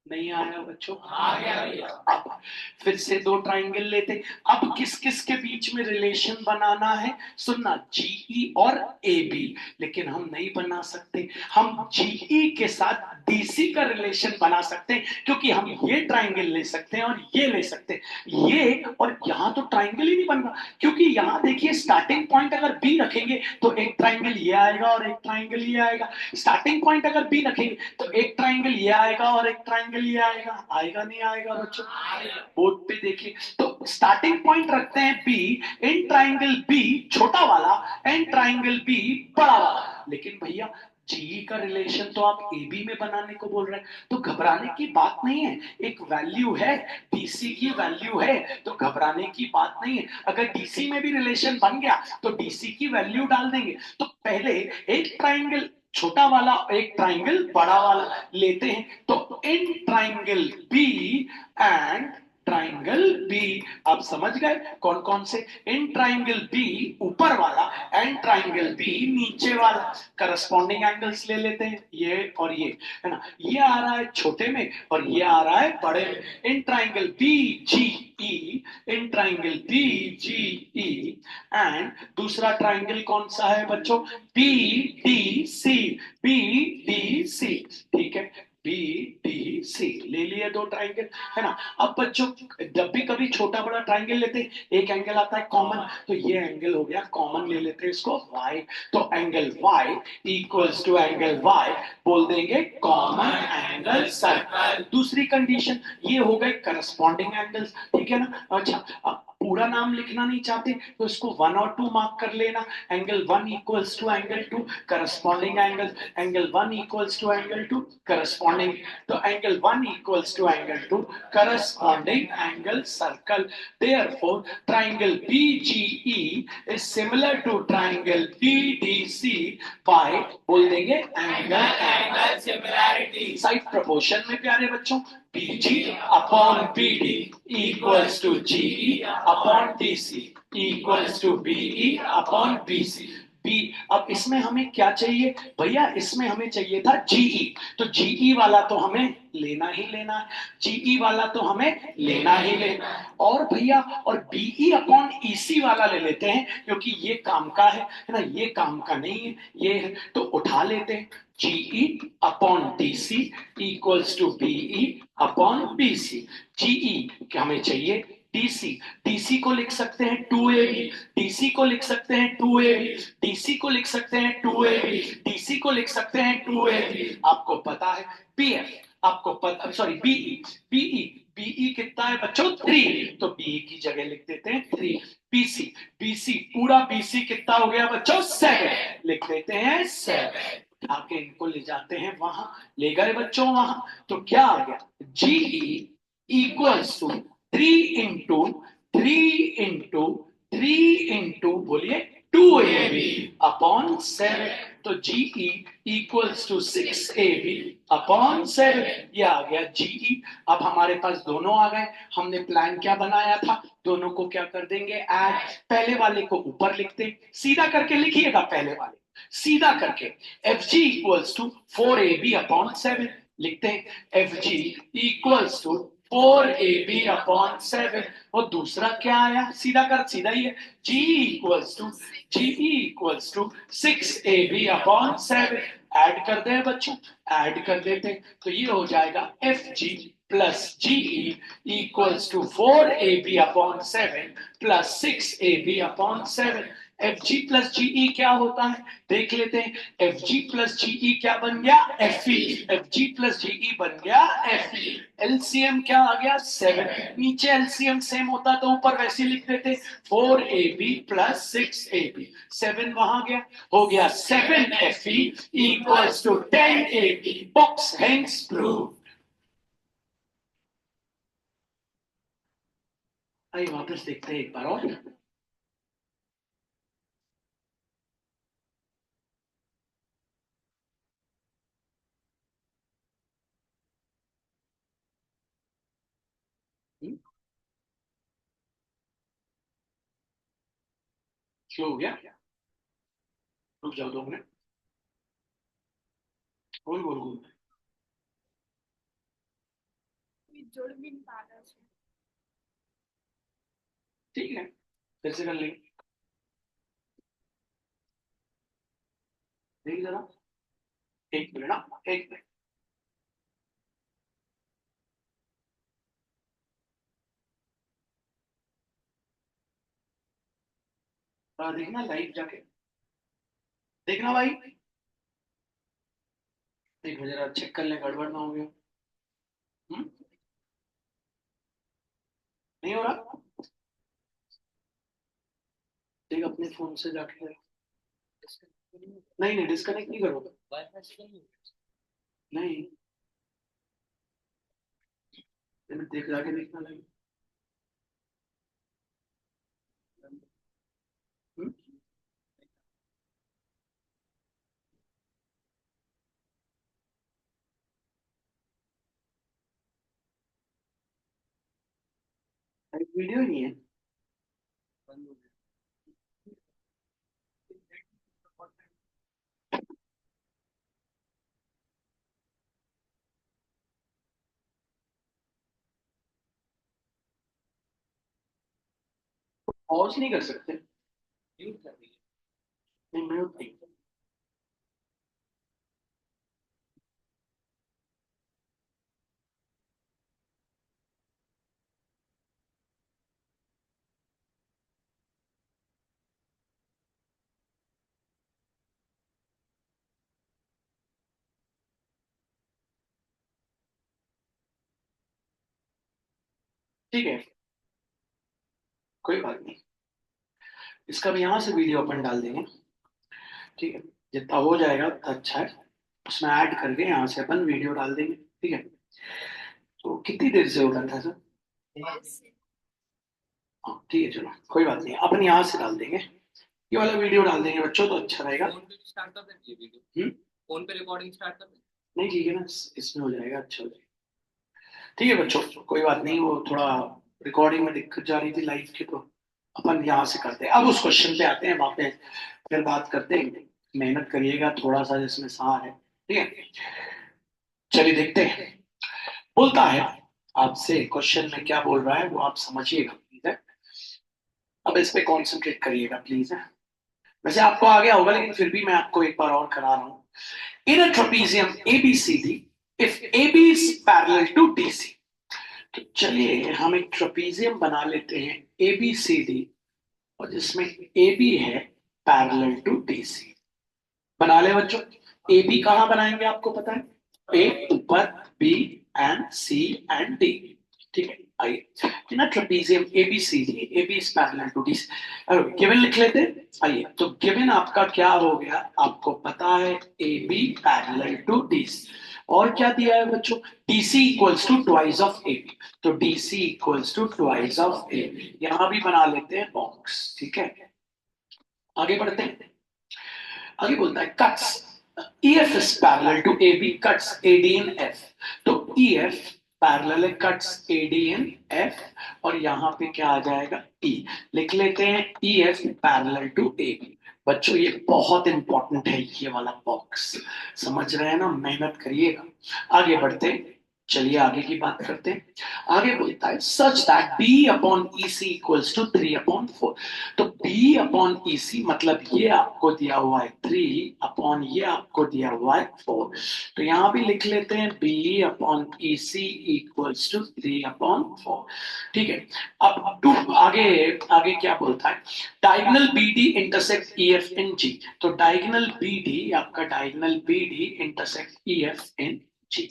नहीं आया बच्चों, आ गया। अब फिर से दो ट्राइंगल लेते, अब किस किस के बीच में रिलेशन बनाना है, सुनना, जीई और एबी, लेकिन हम नहीं बना सकते, हम जीई के साथ डीसी का रिलेशन बना सकते हैं, क्योंकि हम ये ट्राइंगल ले सकते हैं और ये ले सकते हैं, ये और यहां तो ट्राइंगल ही नहीं बन रहा, क्योंकि यहां देखिए स्टार्टिंग पॉइंट अगर बी रखेंगे तो एक ट्राइंगल ये आएगा और एक ट्राइंगल ये आएगा, स्टार्टिंग पॉइंट अगर बी रखेंगे तो एक ट्राइंगल ये आएगा और एक ट्राइंगल ये आएगा, आएगा नहीं आएगा बच्चों, बोर्ड पे देखिए। तो स्टार्टिंग पॉइंट रखते हैं बी, इन ट्राइंगल बी छोटा वाला एंड ट्राइंगल बी बड़ा वाला, लेकिन भैया जी का रिलेशन तो आप ए बी में बनाने को बोल रहे हैं, तो घबराने की बात नहीं है, एक वैल्यू है, डीसी की वैल्यू है, तो घबराने की बात नहीं है। अगर डीसी में भी रिलेशन बन गया तो डीसी की वैल्यू डाल देंगे। तो पहले एक ट्राइंगल छोटा वाला एक ट्राइंगल बड़ा वाला लेते हैं, तो in triangle B and triangle B, आप समझ गए कौन कौन से, इन ट्राइंगल बी ऊपर वाला एंड ट्राइंगल बी नीचे वाला, करस्पॉन्डिंग एंगल्स ले लेते हैं, ये और ये, है ना, ये आ रहा है छोटे में और ये आ रहा है बड़े में, in triangle B G E, in triangle B G E and दूसरा ट्राइंगल कौन सा है बच्चों, B D C, B D C, ठीक है, बी डी सी ले लिए दो ट्राइंगल, है ना। अब बच्चों जब भी कभी छोटा बड़ा ट्राइंगल लेते हैं एक एंगल आता है कॉमन, तो ये एंगल हो गया कॉमन, ले लेते हैं इसको y, तो angle y equals to angle y बोल देंगे कॉमन एंगल सर्कल। दूसरी कंडीशन ये हो गए करस्पॉन्डिंग एंगल्स, ठीक है ना। अच्छा, अब पूरा नाम लिखना नहीं चाहते तो इसको 1 और 2 मार्क कर लेना। Angle 1 equals to angle 2, corresponding angle, angle 1 equals to angle 2 corresponding, तो angle 1 equals to angle 2 corresponding angle circle. Therefore, triangle BGE is similar to triangle BDC by बोल देंगे एंगल सिमिलैरिटी। साइड प्रोपोर्शन में प्यारे बच्चों, BG upon BD equals to GE upon DC equals to BE upon BC। B, अब इसमें हमें क्या चाहिए भैया, इसमें हमें चाहिए था जीई, तो जीई वाला तो हमें लेना ही लेना है, जीई वाला तो हमें लेना ही लेना है। और भैया और बीई अपॉन ईसी वाला ले लेते हैं, क्योंकि ये काम का है ना, ये काम का नहीं है, ये है तो उठा लेते हैं। GE upon DC equals to BE upon BC. GE हमें चाहिए डीसी, डीसी को लिख सकते हैं 2ab, डीसी को लिख सकते हैं 2ab, डीसी को लिख सकते हैं 2ab, डीसी को लिख सकते हैं 2ab। आपको पता है पीएफ, आपको पता, सॉरी बीई, बीई बीई कितना है बच्चों 3, तो बीई की जगह लिख देते हैं 3। बीसी, बीसी पूरा बीसी कितना हो गया बच्चों 7, लिख देते हैं 7। आके इनको ले जाते हैं वहां, ले गए बच्चों वहां, तो क्या आ गया GE equals to 3 into 3 into 3 into बोलिए 2ab अपॉन 7, तो GE equals to 6ab upon 7। ये आ गया जीई। अब हमारे पास दोनों आ गए, हमने प्लान क्या बनाया था, दोनों को क्या कर देंगे ऐड, पहले वाले को ऊपर लिखते, सीधा करके लिखिएगा पहले वाले, सीधा करके F G equals to 4ab upon 7 लिखते हैं, F G equals to 4ab upon 7। और दूसरा क्या आया, सीधा कर, सीधा ही है, G equals to, G equals to 6ab upon 7। Add कर दे बच्चों, ऐड कर देते, तो ये हो जाएगा F G plus GE equals to 4ab upon 7 plus 6ab upon 7। F G plus GE क्या होता है देख लेते हैं, एफ जी प्लस जीई क्या बन गया F E, F G plus GE बन गया एफ ई। एलसीएम क्या आ गया 7, नीचे एलसीएम सेम होता तो ऊपर वैसे लिख देते 4ab प्लस 6ab, 7 वहां गया, हो गया 7fe equals to 10ab, box hence prove. आइए वापस देखते हैं एक बार और। स्लो हो गया, रुक जाओ 2 मिनट, गोल गोल गोल, जोड़ भी नहीं पा रहा है। ठीक है फिर से कर लेंगे, देखिए जरा, 1 मिनट ना, 1 मिनट। देखना लाइव जाके, देखना भाई, एक मिनट जरा चेक कर ले गड़बड़ ना हो गया। नहीं हो रहा, देख अपने फोन से जाके, नहीं नहीं डिस्कनेक्ट नहीं करोगे, नहीं देख जाके देखना लाइव। वीडियो ही नहीं है, पॉज नहीं कर सकते, नहीं म्यूट नहीं, ठीक है कोई बात नहीं, इसका भी यहां से वीडियो अपन डाल देंगे, ठीक है, जितना हो जाएगा उतना अच्छा है, उसमें ऐड करके यहाँ से अपन वीडियो डाल देंगे, ठीक है। तो कितनी देर से हो रहा था सर? हाँ ठीक है, चलो कोई बात नहीं, अपन यहाँ से डाल देंगे, ये वाला वीडियो डाल देंगे बच्चों, तो अच्छा रहेगा। फोन पे स्टार्ट कर दे ये वीडियो, फोन पे रिकॉर्डिंग स्टार्ट कर दे। नहीं ठीक है ना, इसमें हो जाएगा, अच्छा हो जाएगा, ठीक है बच्चों, कोई बात नहीं, वो थोड़ा रिकॉर्डिंग में दिक्कत जा रही थी लाइव की, तो अपन यहाँ से करते हैं। अब उस क्वेश्चन पे आते हैं, वहां पे फिर बात करते हैं, मेहनत करिएगा थोड़ा सा, जिसमें सार है, ठीक है। चलिए देखते हैं, बोलता है आपसे, क्वेश्चन में क्या बोल रहा है वो आप समझिएगा प्लीज है, अब इस पे कॉन्सेंट्रेट करिएगा प्लीज है। वैसे आपको आ गया होगा, लेकिन फिर भी मैं आपको एक बार और करा रहा हूं। In a trapezium ABCD, if AB is parallel to DC, तो चलिए हम एक ट्रेपेजियम बना लेते हैं ABCD, और जिसमें AB है पैरेलल टू DC। बना ले बच्चों, AB कहाँ बनाएंगे आपको पता है, A ऊपर, B and C and D, ठीक है। आइए, in a trapezium ABCD, AB is parallel to DC, given लिख लेते हैं। आइए, तो गिवन आपका क्या हो गया, आपको पता है AB पैरेलल टू DC, और क्या दिया है बच्चों, DC equals to twice of AB, तो DC equals to twice of AB, यहां भी बना लेते हैं बॉक्स, ठीक है। आगे बढ़ते हैं, आगे बोलता है cuts EF is parallel to AB, cuts AD in F, तो EF पैरेलल है cuts AD in F, और यहां पे क्या आ जाएगा E, लिख लेते हैं EF पैरेलल टू AB। बच्चों ये बहुत इंपॉर्टेंट है, ये वाला बॉक्स समझ रहे हैं ना, मेहनत करिएगा। आगे बढ़ते हैं, चलिए आगे की बात करते हैं। आगे बोलता है such that B upon EC equals to 3/4, तो बी अपॉन ईसी मतलब ये आपको दिया हुआ है 3 अपॉन ये आपको दिया हुआ है 4, तो यहां भी लिख लेते हैं B upon EC equals to 3/4, ठीक है। अब टू आगे, आगे क्या बोलता है, diagonal BD intersect EF in G, तो डायगोनल BD आपका diagonal BD intersect EF in G,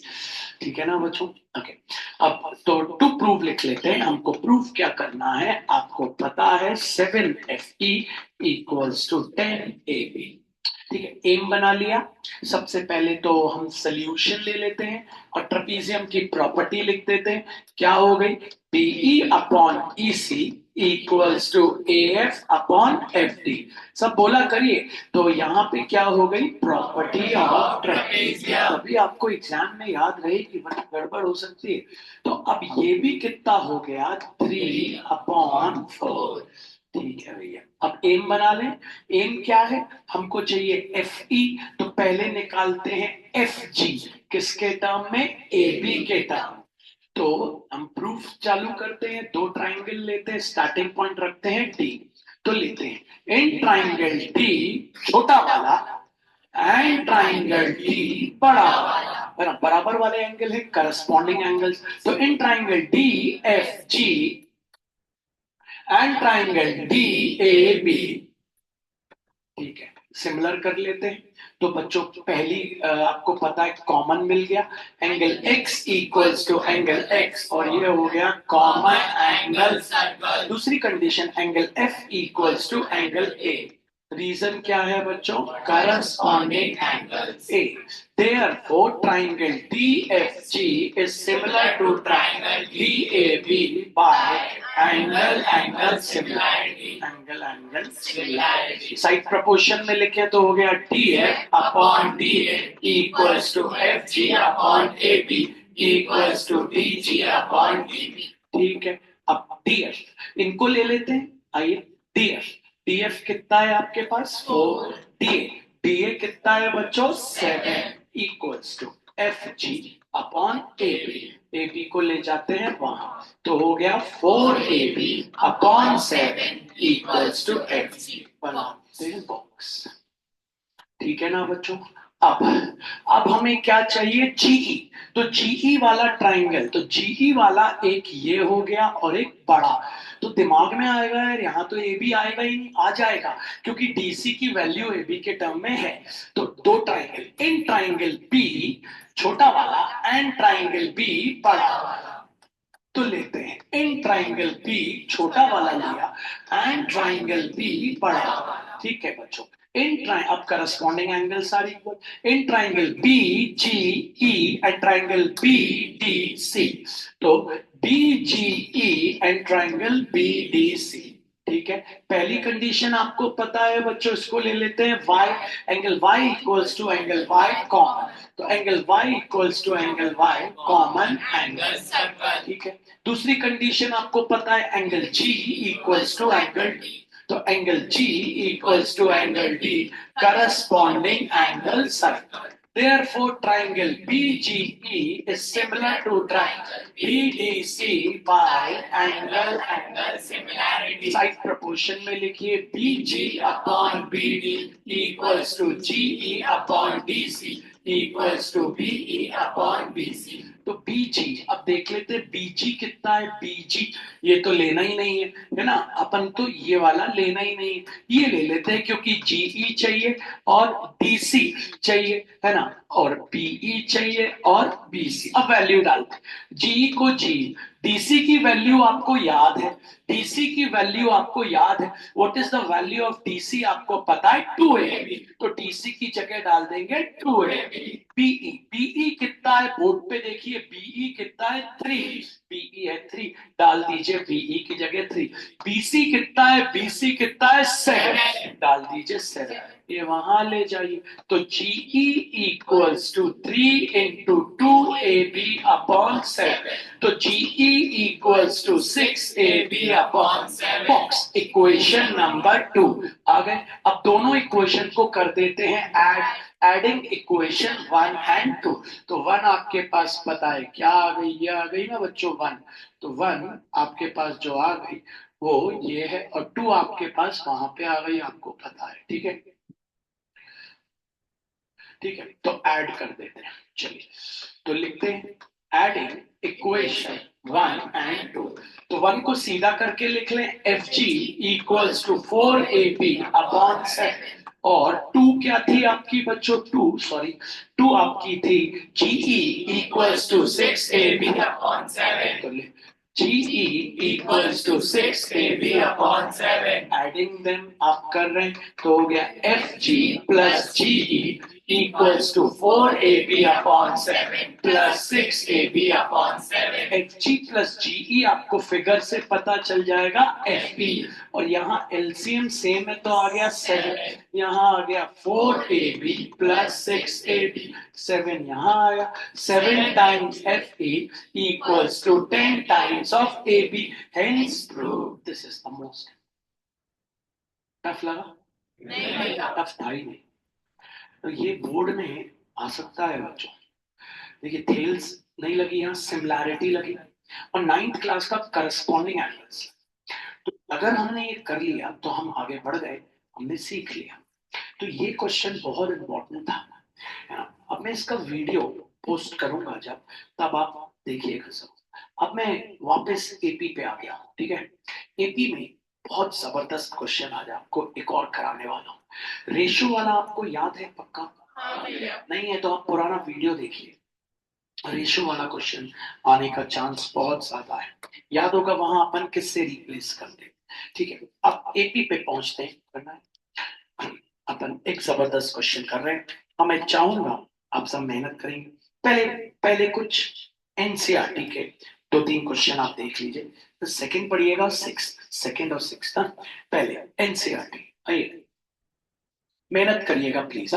ठीक है ना बच्चों। ओके, अब तो टू प्रूव लिख लेते हैं, हमको प्रूव क्या करना है, आपको पता है 7FE इक्वल्स टू 10AB, ठीक है। एम बना लिया, सबसे पहले तो हम सोल्यूशन ले लेते हैं और ट्रेपेजियम की प्रॉपर्टी लिख देते हैं, क्या हो गई, BE upon EC equals to AF upon FD, सब बोला करिए। तो यहाँ पे क्या हो गई, प्रॉपर्टी ऑफ ट्रेपेजियम, अभी आपको एग्जाम में याद रहेगी वरना गड़बड़ हो सकती है। तो अब ये भी कितना हो गया, 3/4, ठीक है भैया। अब एम बना लें, एम क्या है, हमको चाहिए FE, तो पहले निकालते हैं FG, किसके टर्म में, AB के टर्म, तो हम प्रूफ चालू करते हैं, दो ट्राइंगल लेते हैं, स्टार्टिंग पॉइंट रखते हैं D, तो लेते हैं इन ट्राइंगल D छोटा वाला एंड ट्राइंगल D बड़ा वाला, बराबर वाले एंगल है, करस्पॉन्डिंग एंगल्स, तो in triangle DFG and triangle DAB, ठीक है, सिमिलर कर लेते हैं। तो बच्चों पहली आपको पता है कॉमन मिल गया, angle X equals to angle X, और ये हो गया कॉमन एंगल सर्कल। दूसरी condition angle F equals to angle A, reason क्या है बच्चों, corresponding angles A, therefore triangle DFG is similar to triangle DAB by angle similarity, side proportion में लिखे तो हो गया DF upon DA equals to FG upon AB equals to DG upon DB, ठीक है। अब DF इनको ले लेते हैं, आइए DF कितना है आपके पास 4, DA कितना है बच्चों 7 equals to FG upon AB को ले जाते हैं वहां, तो हो गया 4AB upon 7 equals to FG, बनाते हैं बॉक्स, ठीक है ना बच्चों। अब हमें क्या चाहिए, GE, तो GE वाला ट्राइंगल, तो GE वाला एक ये हो गया और एक बड़ा, तो दिमाग में आएगा यार यहाँ तो AB आएगा ही नहीं, आ जाएगा क्योंकि DC की वैल्यू AB के टर्म में है। तो दो ट्राइंगल, इन ट्राइंगल B छोटा वाला एंड ट्राइंगल B बड़ा वाला, तो लेते हैं इन ट्राइंगल बी छोटा वाला लिया एंड ट्राइंगल बी बड़ा, ठीक है बच्चों। अब corresponding angles are equal in triangle B G E and triangle B D C. तो B G E and triangle B D C, ठीक है। पहली कंडीशन आपको पता है बच्चों, इसको ले लेते हैं y, angle y equals to angle y common, तो angle y equals to angle y common angle circle, ठीक है। दूसरी कंडीशन आपको पता है angle g equals to angle d, तो angle g equals to angle d corresponding angle circle. Therefore, triangle BGE is similar to triangle BDC by angle similarity. Side proportion में लिखिए BG upon BD equals to GE upon DC equals to BE upon BC. तो BG अब देख लेते हैं BG कितना है। BG ये तो लेना ही नहीं है ना, अपन तो ये वाला लेना ही नहीं है, ये ले लेते हैं क्योंकि GE चाहिए और DC चाहिए है ना, और PE चाहिए और BC। अब वैल्यू डालते हैं GE को G, DC की वैल्यू आपको याद है, DC की वैल्यू आपको याद है, what is the value of DC आपको पता है 2AB, तो DC की जगह डाल देंगे 2AB। BE कितना है बोर्ड पे देखिए, BE कितना है 3, BE है 3, डाल दीजिए BE की जगह 3। BC कितना है, BC कितना है 7, डाल दीजिए 7, ये वहां ले जाइए। तो GE equals to 3 into 2AB upon 7, तो GE equals to 6AB upon 7। Box equation number 2 आ गए। अब दोनों इक्वेशन को कर देते हैं ऐड, एडिंग इक्वेशन 1 एंड 2। तो 1 आपके पास पता है क्या आ गई, ये आ गई ना बच्चों 1, तो 1 आपके पास जो आ गई वो ये है, और 2 आपके पास वहां पे आ गई, आपको पता है, ठीक है ठीक है। तो ऐड कर देते हैं, चलिए तो लिखते हैं एडिंग इक्वेशन 1 एंड 2। तो 1 को सीधा करके लिख लें FG equals to 4AB upon 7, और 2 क्या थी आपकी बच्चों, 2 आपकी थी GE equals to 6AB upon 7, तो GE equals to 6AB upon 7, adding them आप कर रहे हैं तो हो गया FG plus GE equals to 4AB upon 7 plus 6AB upon 7। FG plus GE आपको फिगर से पता चल जाएगा FP, और यहाँ LCM सेम है तो आ गया 7, यहाँ आ गया 4AB plus 6AB, 7 यहाँ आया, 7 times FE equals to 10 times of AB, hence prove this is the most tough लगा? नहीं, टफ था ही नहीं। तो ये बोर्ड में आ सकता है बच्चों, देखिए थेल्स नहीं लगी, यहाँ सिमिलैरिटी लगी, और 9th क्लास का करस्पॉन्डिंग एंगल्स। तो अगर हमने ये कर लिया तो हम आगे बढ़ गए, हमने सीख लिया। तो ये क्वेश्चन बहुत इंपॉर्टेंट था, है ना। अब मैं इसका वीडियो पोस्ट करूंगा जब, तब आप देखिएगा सब। अब मैं वापस एपी पे आ गया हूँ, ठीक है। एपी में बहुत जबरदस्त क्वेश्चन आज आपको एक और कराने वाला हूँ। रेशियो वाला आपको याद है पक्का? नहीं है तो आप पुराना वीडियो देखिए, रेशियो वाला क्वेश्चन आने का चांस बहुत ज्यादा है। याद होगा वहां अपन किससे रिप्लेस करते, ठीक है। अब एपी पे पहुंचते हैं, करना है अपन एक जबरदस्त क्वेश्चन कर रहे हैं, और मैं चाहूंगा आप सब मेहनत करेंगे। पहले कुछ एनसीईआरटी के 2-3 क्वेश्चन आप देख लीजिए, तो सेकंड पढ़िएगा, सेकंड और 6 पहले एनसीईआरटी, आइए मेहनत करिएगा प्लीज।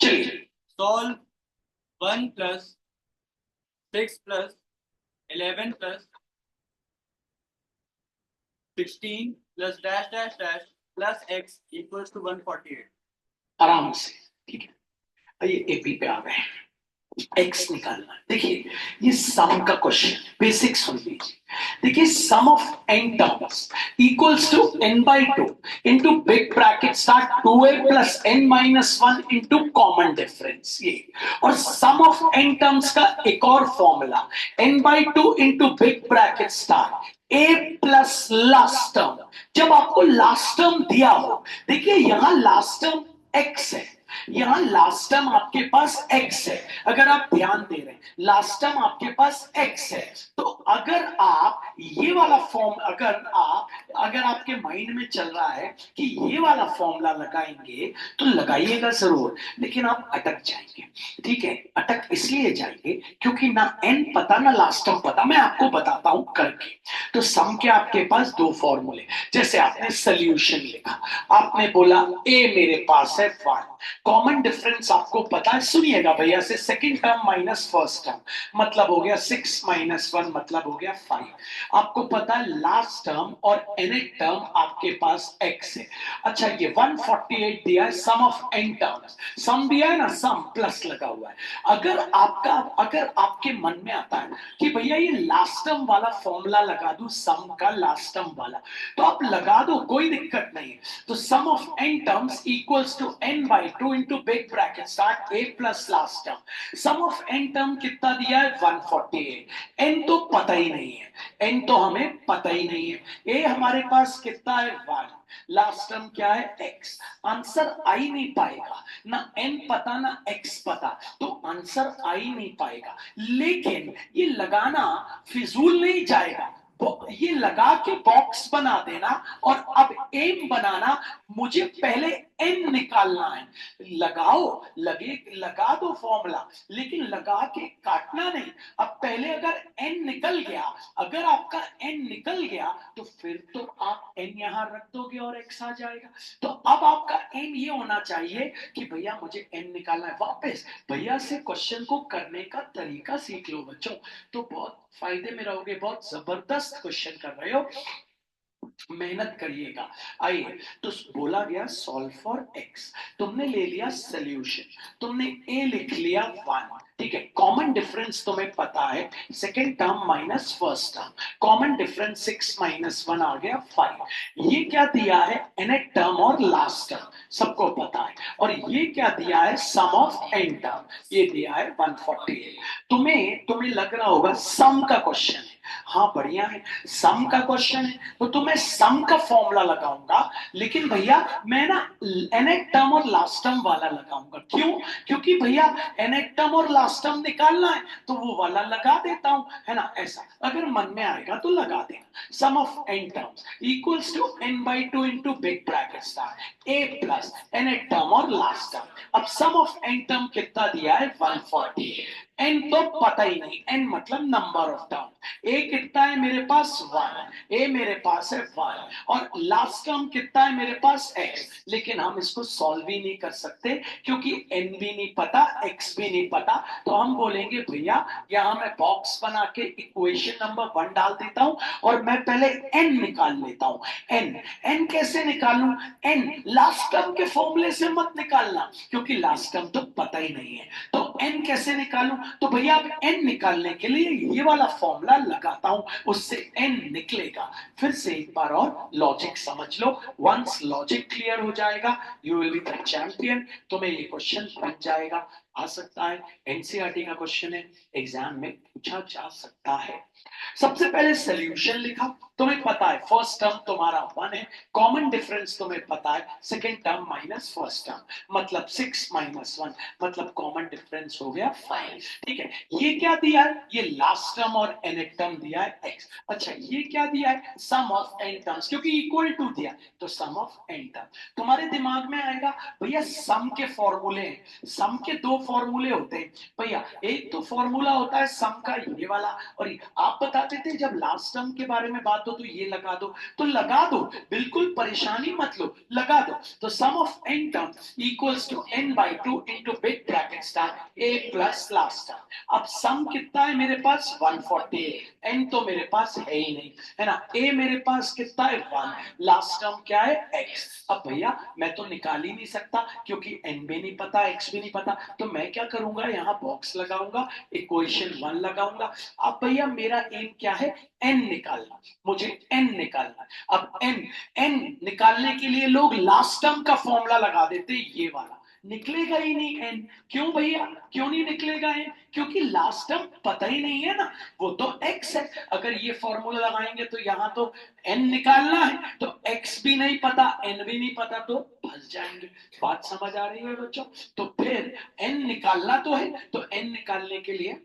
चलिए Solve 1 plus 6 plus 11 plus 16 plus dash dash dash plus x equals to 148। आराम से, ठीक है। आइए एपी पे आ गए, एक्स निकालना। देखिए ये सम का क्वेश्चन, बेसिक सुन लीजिए। देखिए sum of n terms equals to n by 2 into big bracket start 2a plus n minus 1 into common difference, ये। और सम ऑफ n टर्म्स का एक और formula n by 2 into big bracket start a plus last term. जब आपको last term दिया हो, देखिए यहां लास्ट टर्म x है, यहां लास्ट टर्म आपके पास x है, अगर आप ध्यान दे रहे हैं लास्ट टर्म आपके पास x है, तो अगर आप ये वाला फॉर्म अगर आपके माइंड में चल रहा है कि ये वाला फॉर्मूला लगाएंगे तो लगाइएगा जरूर, लेकिन आप अटक जाएंगे। ठीक है, अटक इसलिए जाएंगे क्योंकि ना n पता ना लास्ट टर्म पता। मैं आपको बताता हूं करके। तो सम के आपके पास दो फॉर्मूले, जैसे आपने सोल्यूशन लिखा, आपने बोला a मेरे पास है 1, कॉमन डिफरेंस आपको पता है, सुनिएगा भैया से, second term minus first term मतलब हो गया 6 माइनस 1 मतलब हो गया 5। आपको पता है लास्ट टर्म और nth टर्म आपके पास x है। अच्छा, ये 148 दिया है सम ऑफ n टर्म्स, सम दिया है ना, सम प्लस लगा हुआ है। अगर आपके मन में आता है कि भैया ये लास्ट टर्म वाला फॉर्मूला लगा दूं, सम का लास्ट टर्म वाला, तो आप लगा दो, कोई दिक्कत नहीं है। तो sum of n terms equals to n by 2 into big bracket start a plus last term. Sum of n term कितना दिया है 148, n तो पता ही नहीं है, n तो हमें पता ही नहीं है। a हमारे पास कितना है 1, लास्ट टर्म क्या है x। आंसर आ ही नहीं पाएगा, ना n पता ना x पता, तो आंसर आ ही नहीं पाएगा। लेकिन ये लगाना फिजूल नहीं जाएगा, ये लगा के बॉक्स बना देना और अब एम बनाना, मुझे पहले एन निकालना है। लगा दो फॉर्मूला, लेकिन लगा के काटना नहीं। अब पहले अगर एन निकल गया, अगर आपका एन निकल गया तो फिर तो आप एन यहां रख दोगे और एक्स आ जाएगा। तो अब आपका एम ये होना चाहिए कि भैया मुझे एन निकालना है। वापस भैया से क्वेश्चन को करने का तरीका सीख लो बच्चों, तो बहुत फायदे में रहोगे। बहुत जबरदस्त क्वेश्चन कर रहे हो, मेहनत करिएगा। आइए, तो बोला गया सॉल्व फॉर एक्स, तुमने ले लिया सोल्यूशन, तुमने ए लिख लिया 1। ठीक है, कॉमन डिफरेंस तुम्हें पता है, second term minus first term, common difference 6 minus 1 आ गया 5। ये क्या दिया है nth टर्म और लास्ट टर्म, सबको पता है। और ये क्या दिया है सम ऑफ n टर्म, ये दिया है 148। तुम्हें लग रहा होगा सम का क्वेश्चन है, हाँ बढ़िया है, सम का क्वेश्चन है तो तुम्हें सम का फॉर्मूला लगाऊंगा, लेकिन भैया मैं ना nth टर्म और लास्ट टर्म वाला लगाऊंगा। क्यों? क्योंकि भैया nth टर्म और लास्ट टर्म निकालना है तो वो वाला लगा देता हूं, है ना। ऐसा अगर मन में आएगा तो लगा देना। Sum of n terms equals to n by 2 into big bracket star a plus nth term और लास्ट टर्म। अब सम ऑफ n टर्म कितना दिया है 148, n तो पता ही नहीं, n मतलब नंबर ऑफ टर्म। a कितना है मेरे पास 1, a मेरे पास है 1, और लास्ट टर्म कितना है मेरे पास x। लेकिन हम इसको सॉल्व ही नहीं कर सकते क्योंकि n भी नहीं पता, x भी नहीं पता। तो हम बोलेंगे भैया यहां मैं बॉक्स बना के इक्वेशन नंबर 1 डाल देता हूं और मैं पहले n निकाल लेता हूं। n कैसे निकालूं? n लास्ट टर्म के फॉर्मूले से मत निकालना क्योंकि लास्ट टर्म तो पता ही नहीं है। तो n कैसे निकालूं? तो भैया अब n निकालने के लिए ये वाला फॉर्मूला लगाता हूं, उससे n निकलेगा। फिर से एक बार और लॉजिक समझ लो, वंस लॉजिक क्लियर हो जाएगा you will be the champion. तुम्हें ये क्वेश्चन बन जाएगा, आ सकता है, एनसीईआरटी का क्वेश्चन है, एग्जाम में पूछा जा सकता है। सबसे पहले सोल्यूशन लिखा, तुम्हें पता है फर्स्ट टर्म तुम्हारा 1 है, कॉमन डिफरेंस तुम्हें पता है second term minus first term मतलब 6 माइनस 1 मतलब कॉमन डिफरेंस हो गया 5। ठीक है, ये क्या दिया है? ये लास्ट टर्म और nth टर्म दिया है x। अच्छा, ये क्या दिया है? सम ऑफ n टर्म्स, क्योंकि इक्वल टू दिया तो सम ऑफ n टर्म। तुम्हारे दिमाग में आएगा भैया सम के फॉर्मूले हैं, सम के दो फॉर्मूले होते हैं भैया। एक तो फॉर्मूला होता है सम का ये वाला, और आप बताते थे जब लास्ट टर्म के बारे में बात हो तो ये लगा दो, तो लगा दो, बिल्कुल परेशानी मत लो, लगा दो। तो sum of n term equals to n by 2 into big bracket star a plus last term. अब सम कितना है मेरे पास 148, n तो मेरे पास है ही नहीं, है ना। a मेरे पास कितना है 1, लास्ट टर्म क्या है x। अब भैया मैं तो निकाल ही नहीं सकता क्योंकि n भी नहीं पता x भी नहीं पता, तो मैं क्या करूंगा यहाँ बॉक्स लगाऊंगा, इक्वेशन 1 लगाऊंगा। अब भैया मेरा एम क्या है? n निकालना, मुझे n निकालना। अब n निकालने के लिए लोग लास्ट टर्म का फॉर्मूला लगा देते, ये वाला निकलेगा ही नहीं n। क्यों भैया, क्यों नहीं निकलेगा n? क्योंकि लास्ट टर्म पता ही नहीं है ना, वो तो x है। अगर ये फॉर्मूला लगाएंगे तो यहाँ तो n निकालना है, तो x भी नहीं पता n भी नहीं पता, तो हंस जाएंगे। बात समझ आ रही है बच्चों? तो फिर n निकालना तो है, तो n निकालने के लिए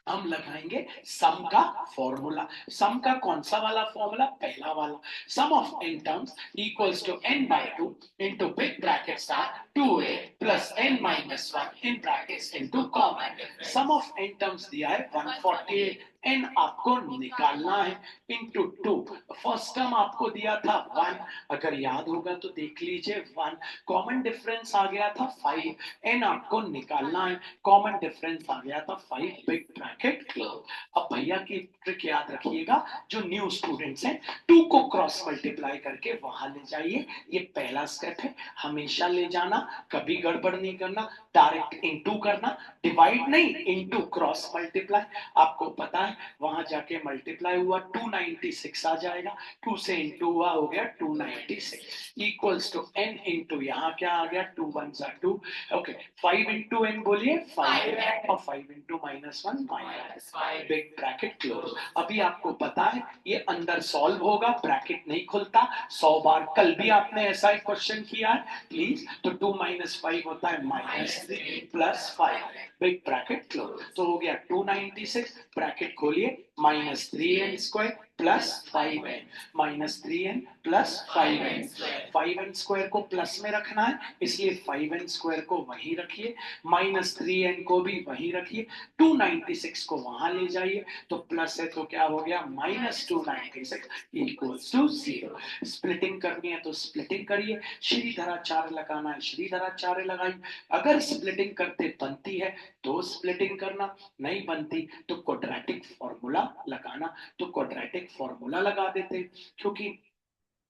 हम लगाएंगे सम का फॉर्मूला। सम का कौन सा वाला फॉर्मूला? पहला वाला। Sum of n terms equals to n by 2 into big bracket start 2a plus n minus 1 in brackets into common. Sum of n terms दिया है 148, n आपको निकालना है इनटू 2। फर्स्ट टर्म आपको दिया था 1, अगर याद होगा तो देख लीजिए 1, कॉमन डिफरेंस आ गया था 5, n आपको निकालना है, कॉमन डिफरेंस आ गया था 5, बिग ब्रैकेट क्लोज। अब भैया की ट्रिक याद रखिएगा, जो न्यू स्टूडेंट्स हैं 2 को क्रॉस मल्टीप्लाई करके वहां ले जाइए, ये पहला स्टेप है, हमेशा ले जाना, कभी गड़बड़ नहीं करना, डायरेक्ट इनटू करना, डिवाइड नहीं, इनटू क्रॉस मल्टीप्लाई। आपको पता है वहां जाके मल्टीप्लाई हुआ 296 आ जाएगा, 2 से इनटू हुआ हो गया 296 इक्वल्स टू n इनटू यहाँ क्या आ गया 2 1 जा 2, ओके 5 इनटू n बोलिए 5 और 5 इनटू -1 -5, बिग ब्रैकेट क्लोज। अभी आपको पता है ये अंदर सॉल्व होगा, ब्रैकेट नहीं खुलता, 100 बार कल भी आपने ऐसा एक क्वेश्चन किया है प्लीज। तो 2 - 5 होता है -3 प्लस 5, बिग ब्रैकेट क्लोज। तो हो गया 296, ब्रैकेट खोलिए, -3n square plus 5n, -3n plus 5n, 5n square को प्लस में रखना है इसलिए 5n स्क्वायर को वहीं रखिए, -3n को भी वहीं रखिए, 296 को वहां ले जाइए, तो प्लस है तो क्या हो गया -296 इक्वल्स टू 0। स्प्लिटिंग करनी है तो स्प्लिटिंग करिए, श्रीधराचार्य लगाना है श्रीधराचार्य लगाइए, अगर स्प्लिटिंग करते बनती है तो स्प्लिटिंग करना, नहीं बनती तो क्वाड्रेटिक फॉर्मूला लगाना, तो क्वाड्रेटिक फॉर्मूला लगा देते, क्योंकि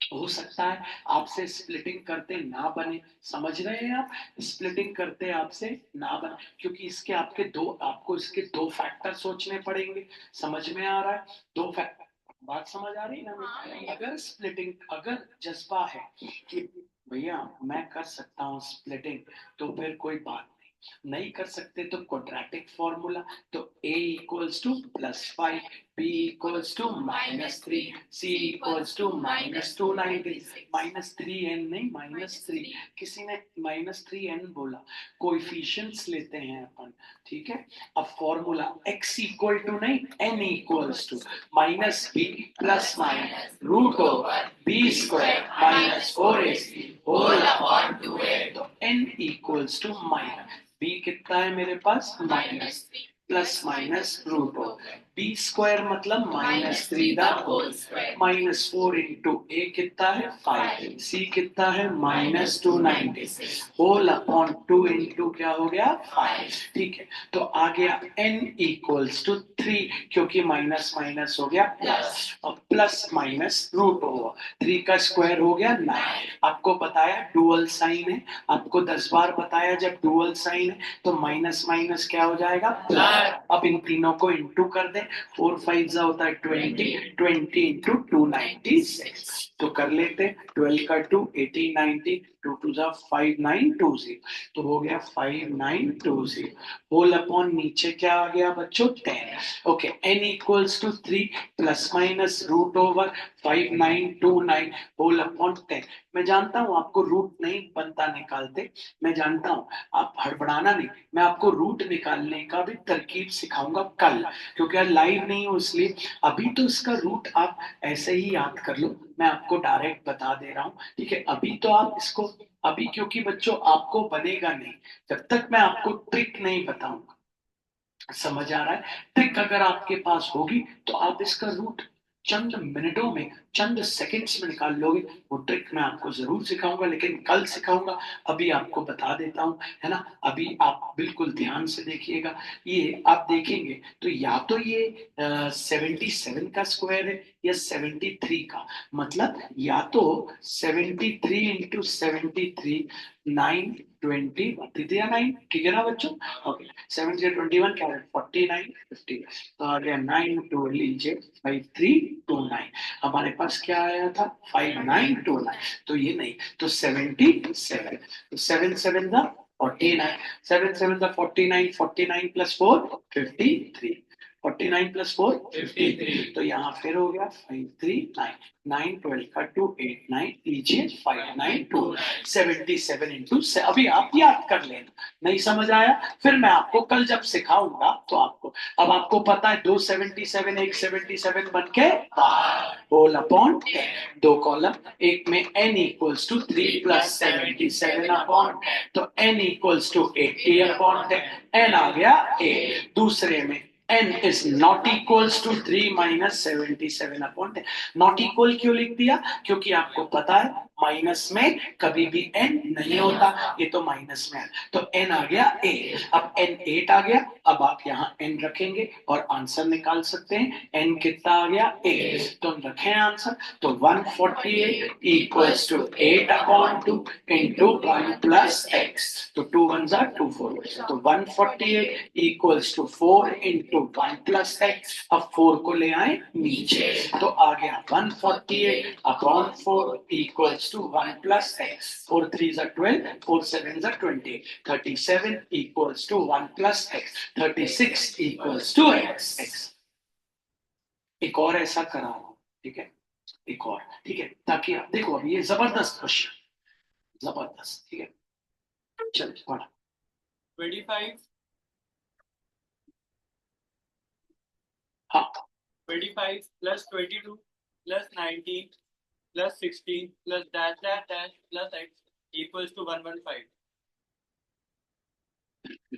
हो सकता है आपसे स्प्लिटिंग करते ना बने, समझ रहे हैं आप, स्प्लिटिंग करते आपसे ना बने, क्योंकि इसके आपको इसके दो फैक्टर सोचने पड़ेंगे, समझ में आ रहा है? दो फैक्टर, बात समझ आ रही है ना? अगर स्प्लिटिंग, अगर जज्बा है कि भैया मैं कर सकता हूँ स्प्लिटिंग, तो फिर कोई बात नहीं कर सकते तो क्वाड्रेटिक फॉर्मूला, तो a equals to +5, b equals to -3, c equals to -290, -3n नहीं -3, किसी ने -3n बोला, कोएफिशिएंट्स लेते हैं अपन, ठीक है। अब फॉर्मूला x इक्वल टू नहीं n equals to -b plus minus root over b square -4ac whole upon 2a, तो n equals to minus b कितना है मेरे पास -3 plus minus root over B square मतलब -3 the whole square, -4 into A कितना है 5, सी कितना है -296 होल अपॉन 2 इंटू क्या हो गया 5, ठीक है। तो आ गया n इक्वल्स टू 3, क्योंकि माइनस माइनस हो गया प्लस, और प्लस माइनस रूट ओवर 3 का स्क्वायर हो गया 9। आपको बताया डुअल साइन है, आपको 10 बार बताया जब डुअल साइन है तो माइनस माइनस क्या हो जाएगा प्लस। अब इन तीनों को इंटू कर दे, 4 5 जा होता है 20, 20 इंटू 296, तो कर लेते 12 का 2 18 19, 2 2 जा 5920, तो हो गया 5920 होल अपॉन नीचे क्या आ गया बच्चों 10, okay. n equals to 3 plus minus root over 5929 whole upon 10। मैं जानता हूं आपको रूट नहीं बनता निकालते, मैं जानता हूं, आप हड़बड़ाना नहीं, मैं आपको रूट निकालने का भी तरकीब सिखाऊंगा कल, क्योंकि लाइव नहीं हो इसलिए। अभी तो इसका रूट आप ऐसे ही याद कर लो, मैं आपको डायरेक्ट बता दे रहा हूं, ठीक है। अभी तो आप इसको, अभी क्योंकि बच्चों आपको बनेगा नहीं जब तक मैं आपको ट्रिक नहीं बताऊंगा, समझ आ रहा है? ट्रिक अगर आपके पास होगी तो आप इसका रूट चंद मिनटों में, चंद सेकंड्स में निकाल लोगे। वो ट्रिक मैं आपको जरूर सिखाऊंगा, लेकिन कल सिखाऊंगा, अभी आपको बता देता हूं, है ना। अभी आप बिल्कुल ध्यान से देखिएगा, ये आप देखेंगे तो या तो ये 77 का स्क्वायर है या 73 का, मतलब या तो 73 इंटू 73 920 दिया 9, ठीक है ना बच्चों? ओके 7 से 21 क्या है 49 50, तो आ गया 9 टू लीजिए 5329, हमारे पास क्या आया था 5929, तो ये नहीं तो 77, तो 7 7 का 49, 7 7 का 49, 49 प्लस 4 53, 49 प्लस 4 53, तो यहाँ फिर हो गया 5 3 9, 9 12 का 2 8 9, लीजिए 5 9 2 77 इंटू से। अभी आप याद कर लेना, नहीं समझ आया फिर मैं आपको कल जब सिखाऊंगा तो आपको, अब आपको पता है 277 एक 77 बन के होल अपॉन 2 कॉलम, एक में n equals to 3 plus 77 upon, तो n equals to 80 upon 10, n आ गया 8। दूसरे में n is not equals to 3 minus 77 upon 10। Not equal क्यों लिख दिया? क्योंकि आपको पता है माइनस में कभी भी n नहीं होता, ये तो माइनस में है, तो n आ गया 8। अब n 8 आ गया, अब आप यहाँ n रखेंगे और आंसर निकाल सकते हैं। n कितना आ गया? 8, तो हम रखें आंसर, तो 148 equals to 8 upon 2 into 1 plus x, तो 2 1 जा 2 4, तो 148 equals to 4 into 1 plus x। अब 4 को ले आए नीचे, तो आ गया 148 upon 4 equals to 1 plus x। 4 3 जा 12, 4 7 जा 20, 37 equals to 1 plus x, 36 equals to x। एक और ऐसा करा हूं, ठीक है, एक और, ठीक है, ताकि आप देखो अभी ये जबरदस्त क्वेश्चन, जबरदस्त, ठीक है, चलिए पढ़ा। 25 हाँ 25 plus 22 plus 19 plus 16 plus dash dash dash plus x equals to 115।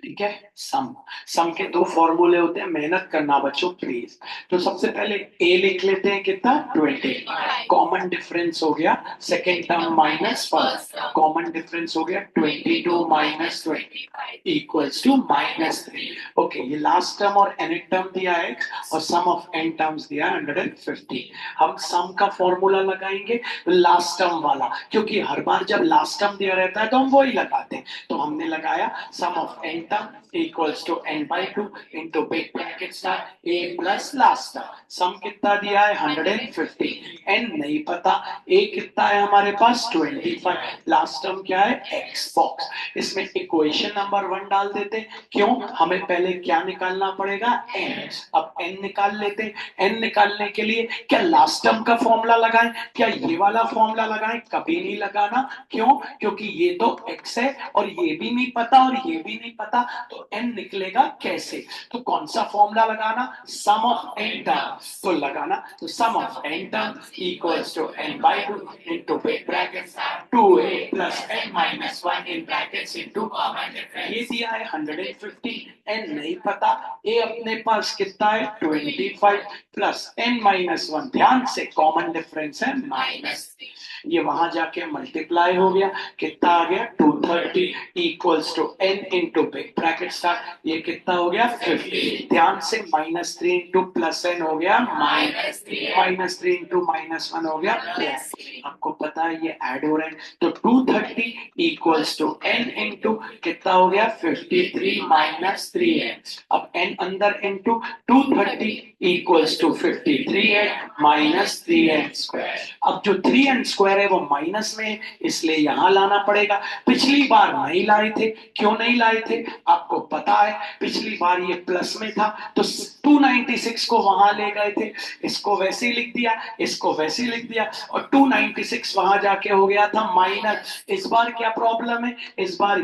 ठीक है, सम के दो फॉर्मूले होते हैं, मेहनत करना बच्चों प्लीज। तो सबसे पहले a लिख लेते हैं, कितना 20, कॉमन डिफरेंस हो गया second term minus first, common difference हो गया 22 माइनस 20 इक्वल्स टू -3। ओके, ये लास्ट टर्म और nth टर्म दिया है और सम ऑफ n टर्म्स दिया है 150। हम सम का फॉर्मूला लगाएंगे लास्ट टर्म वाला, क्योंकि हर बार जब लास्ट टर्म दिया रहता है तो हम वही लगाते हैं, तो हमने लगाया सम of n term equals to n by 2 into big bracket start a plus last term। सम कितना दिया है 150, n नहीं पता, a कितना है हमारे पास 25, लास्ट टर्म क्या है x बॉक्स। इसमें इक्वेशन नंबर 1 डाल देते, क्यों, हमें पहले क्या निकालना पड़ेगा n। अब n निकाल लेते, n निकालने के लिए क्या लास्ट टर्म का फॉर्मूला लगाएं, क्या ये वाला फॉर्मूला लगाएं? कभी नहीं लगाना, क्यों, क्योंकि ये तो x है और ये भी नहीं पता और ये भी नहीं पता, तो n निकलेगा कैसे? तो कौन सा फॉर्मूला लगाना? सम ऑफ n टर्म्स, तो लगाना, तो sum of n terms equals to n by 2 into big brackets 2a plus n minus 1 in brackets into common difference। ये दिया है 150, n नहीं पता, a अपने पास कितना है 25 प्लस n minus 1, ध्यान से कॉमन डिफरेंस है -3, ये वहां जाके मल्टीप्लाई हो गया, कितना आ गया 230 equals to n into big bracket start, ये कितना हो गया 50। ध्यान से -3 इंटू प्लस n हो गया -3 इंटू -1 हो गया प्लस, आपको पता है ये ऐड हो रहे हैं, तो 230 इक्वल्स टू n इंटू कितना हो गया 53 माइनस 3n। अब n अंदर इंटू 230 इक्वल्स टू 53 है माइनस 3n स्क्वायर। अब जो 3n स्क्वायर है वो माइनस में है, इसलिए यहां लाना पड़ेगा। पिछली बार नहीं लाए थे, क्यों नहीं लाए थे आपको पता है, पिछली बार ये प्लस में था तो 296 को वहां ले गए थे, इसको वैसे ही लिख दिया, इसको वैसे ही लिख दिया, और 296 वहां जाके हो गया था माइनस। इस बार क्या प्रॉब्लम है, इस बार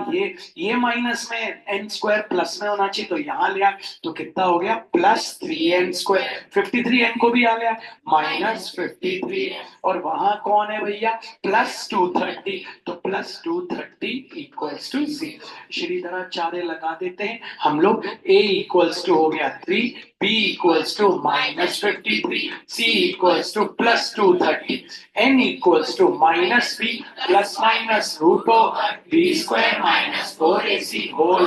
ये माइनस में, n स्क्वायर प्लस में होना चाहिए, तो यहां लिया, तो कितना हो गया प्लस 3n स्क्वायर, 53n को भी आ गया माइनस 53, और वहां कौन है भैया प्लस 230, तो प्लस 230 इक्वल्स टू 0। श्रीधराचार्य लगा देते हैं हम लोग, a इक्वल्स टू हो गया 3, b equals to minus 53, c equals to plus 230, n equals to minus b plus minus root over b square minus 4ac whole,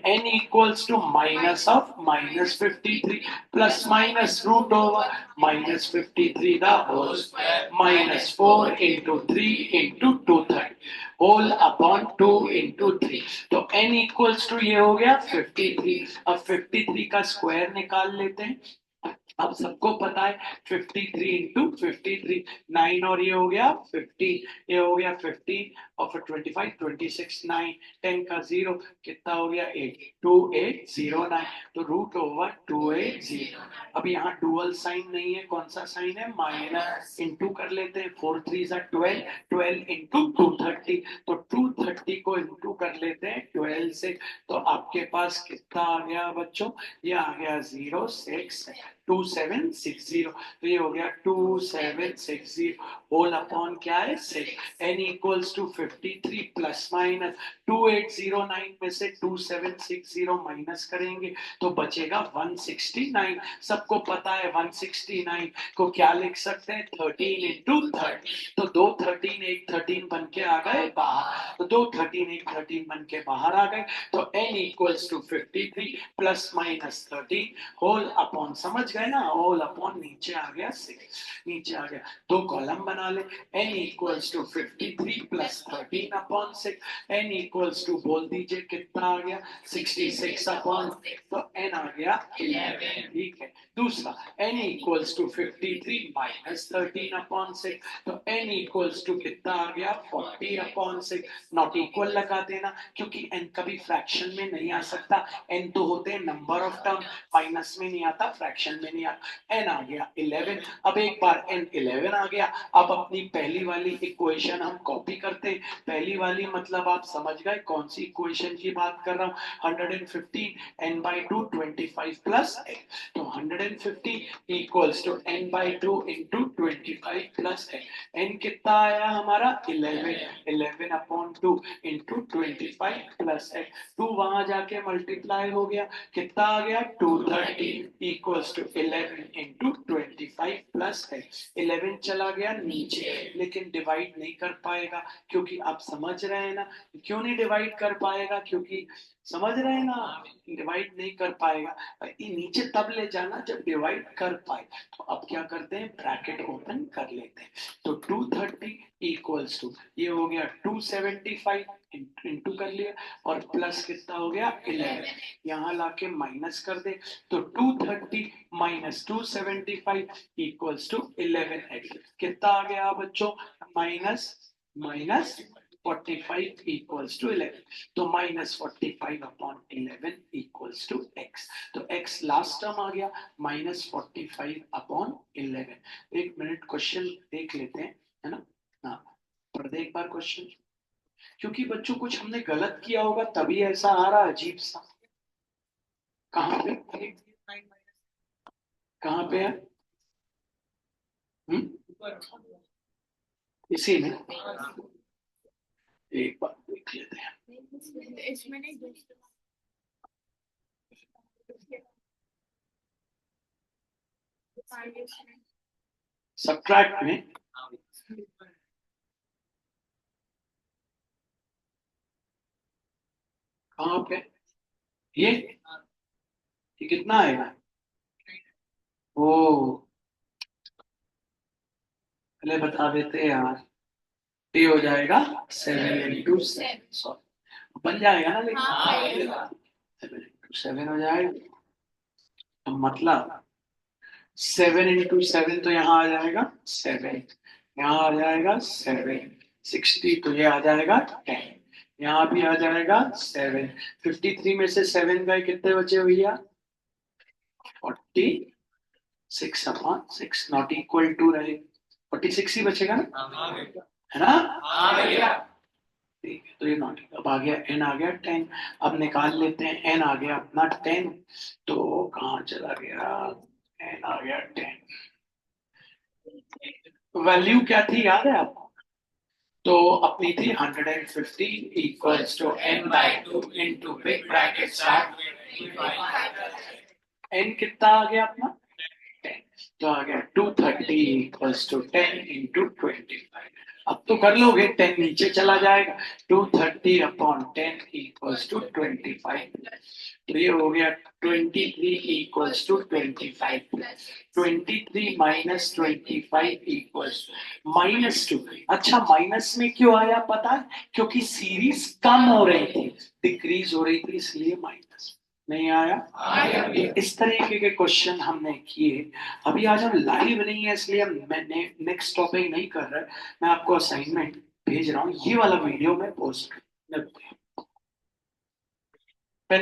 n equals to minus of minus 53 plus minus root over minus 53 the whole square minus 4 into 3 into 230 whole upon 2 into 3, तो n equals to ये हो गया 53। अब 53 का square निकाल लेते हैं, अब सबको पता है 53 इंटू 53, 9 और ये हो गया 50, ये हो गया 50 और फिर 25, 26, 9, 10 का 0 कितना हो गया 8, 2809, तो √280। अब यहाँ डुअल साइन नहीं है, कौन सा साइन है, माइनस, इंटू कर लेते हैं, 4 3 12, 12 इंटू 230, तो 230 को इंटू कर लेते हैं 12 से, तो आपके पास कितना आ गया बच्चों, ये आ गया 2760, तो ये हो गया 2760 होल अपॉन क्या है 6, n equals to 53 plus minus 2809 में से 2760 माइनस करेंगे तो बचेगा 169। सबको पता है 169 को क्या लिख सकते हैं, 13 इंटू 30, तो 2 13 एक 13 बन के आ गए बाहर, तो 2 13 एक 13 बन के बाहर आ गए, तो n equals to 53 plus minus 13 whole upon, समझ गए ना, होल अपॉन नीचे आ गया 6, नीचे आ गया, दो कॉलम बना ले, n equals to 53 plus 13 upon 6, n equals to बोल दीजिए कितना आ गया 66 अपॉन, तो n आ गया 11, ठीक है। दूसरा n equals to 53 minus 13 upon 6, तो n इक्वल्स टू कितना आ गया 40 अपॉन 6, नॉट इक्वल लगा देना क्योंकि n कभी फ्रैक्शन में नहीं आ सकता, n तो होते हैं नंबर ऑफ टर्म, माइनस में नहीं आता, फ्रैक्शन में नहीं आता, n आ गया 11। अब एक बार n 11 आ गया, अब अपनी पहली वाली इक्वेशन हम कॉपी करते हैं, पहली वाली मतलब आप समझ गए कौन सी इक्वेशन की बात कर रहा हूँ, 115 n/2 25 प्लस x, तो 150 equals to n/2 into 25 plus x, n कितना आया हमारा 11 अपॉन 2 इंटू 25 प्लस x, 2 वहां जाके मल्टीप्लाई हो गया, कितना आ गया 230 equals to 11 into 25 plus x, 11 चला गया नीचे, लेकिन डिवाइड नहीं कर पाएगा क्योंकि आप समझ रहे हैं ना, क्यों नहीं डिवाइड कर पाएगा, क्योंकि समझ रहे हैं ना, डिवाइड नहीं कर पाएगा, ये नीचे तब ले जाना जब डिवाइड कर पाए, तो अब क्या करते हैं ब्रैकेट ओपन कर लेते हैं, तो 230 इक्वल्स टू ये हो गया 275 इंटू कर लिया और प्लस कितना हो गया 11, यहाँ लाके माइनस कर दे, तो 230 माइनस 275 इक्वल्स टू 11x, कितना आ गया बच्चों, माइनस माइनस 45 इक्वल्स टू 11, तो minus 45 upon 11 equals to x, तो x लास्ट टर्म आ गया माइनस 45 अपॉन 11। एक मिनट क्वेश्चन देख लेते हैं, है ना, हाँ पढ़ दे एक बार क्वेश्चन, क्योंकि बच्चों कुछ हमने गलत किया होगा तभी ऐसा आ रहा अजीब सा, कहाँ पे, कहाँ पे है, इसी में, एक बार देख लेते हैं, इसमें नहीं दूसरा सब्ट्रैक्ट में, कहाँ पे, ये कितना आएगा, ओ पहले बता देते यार, ये हो जाएगा 7 into 7, सॉरी बन जाएगा ना, लेकिन 7 into 7 हो जाएगा, तो मतलब 7 into 7 तो यहाँ आ जाएगा 7, यहाँ आ जाएगा 7, 60 तो ये आ जाएगा 10, यहाँ भी आ जाएगा 7, 53 में से 7 गए कितने बचे भैया 46 अपॉन 6 नॉट इक्वल टू रहे, 46 ही बचेगा ना, है ना, ठीक है, तो ये नॉट, अब आ गया n आ गया 10, अब निकाल लेते हैं n आ गया अपना 10, तो कहाँ चला गया, n आ गया 10, वैल्यू क्या थी याद है आपको, तो अपनी थी 150 equals to n/2 into big bracket start, n कितना आ गया अपना 10, तो आ गया 230 इक्वल्स टू 10 इंटू 25, अब तो कर लोगे 10 नीचे चला जाएगा, 230 अपॉन 10 इक्वल्स टू 25, तो ये हो गया 23 इक्वल्स टू 25, 23 माइनस 25 इक्वल्स -2, अच्छा माइनस में क्यों आया पता है, क्योंकि सीरीज कम हो रही थी, डिक्रीज हो रही थी इसलिए माइनस, नहीं आया? इस तरीके के क्वेश्चन हमने किए। अभी आज हम लाइव नहीं है इसलिए मैंने नेक्स्ट टॉपिक नहीं कर रहा, मैं आपको असाइनमेंट भेज रहा हूँ, ये वाला वीडियो मैं पोस्ट कर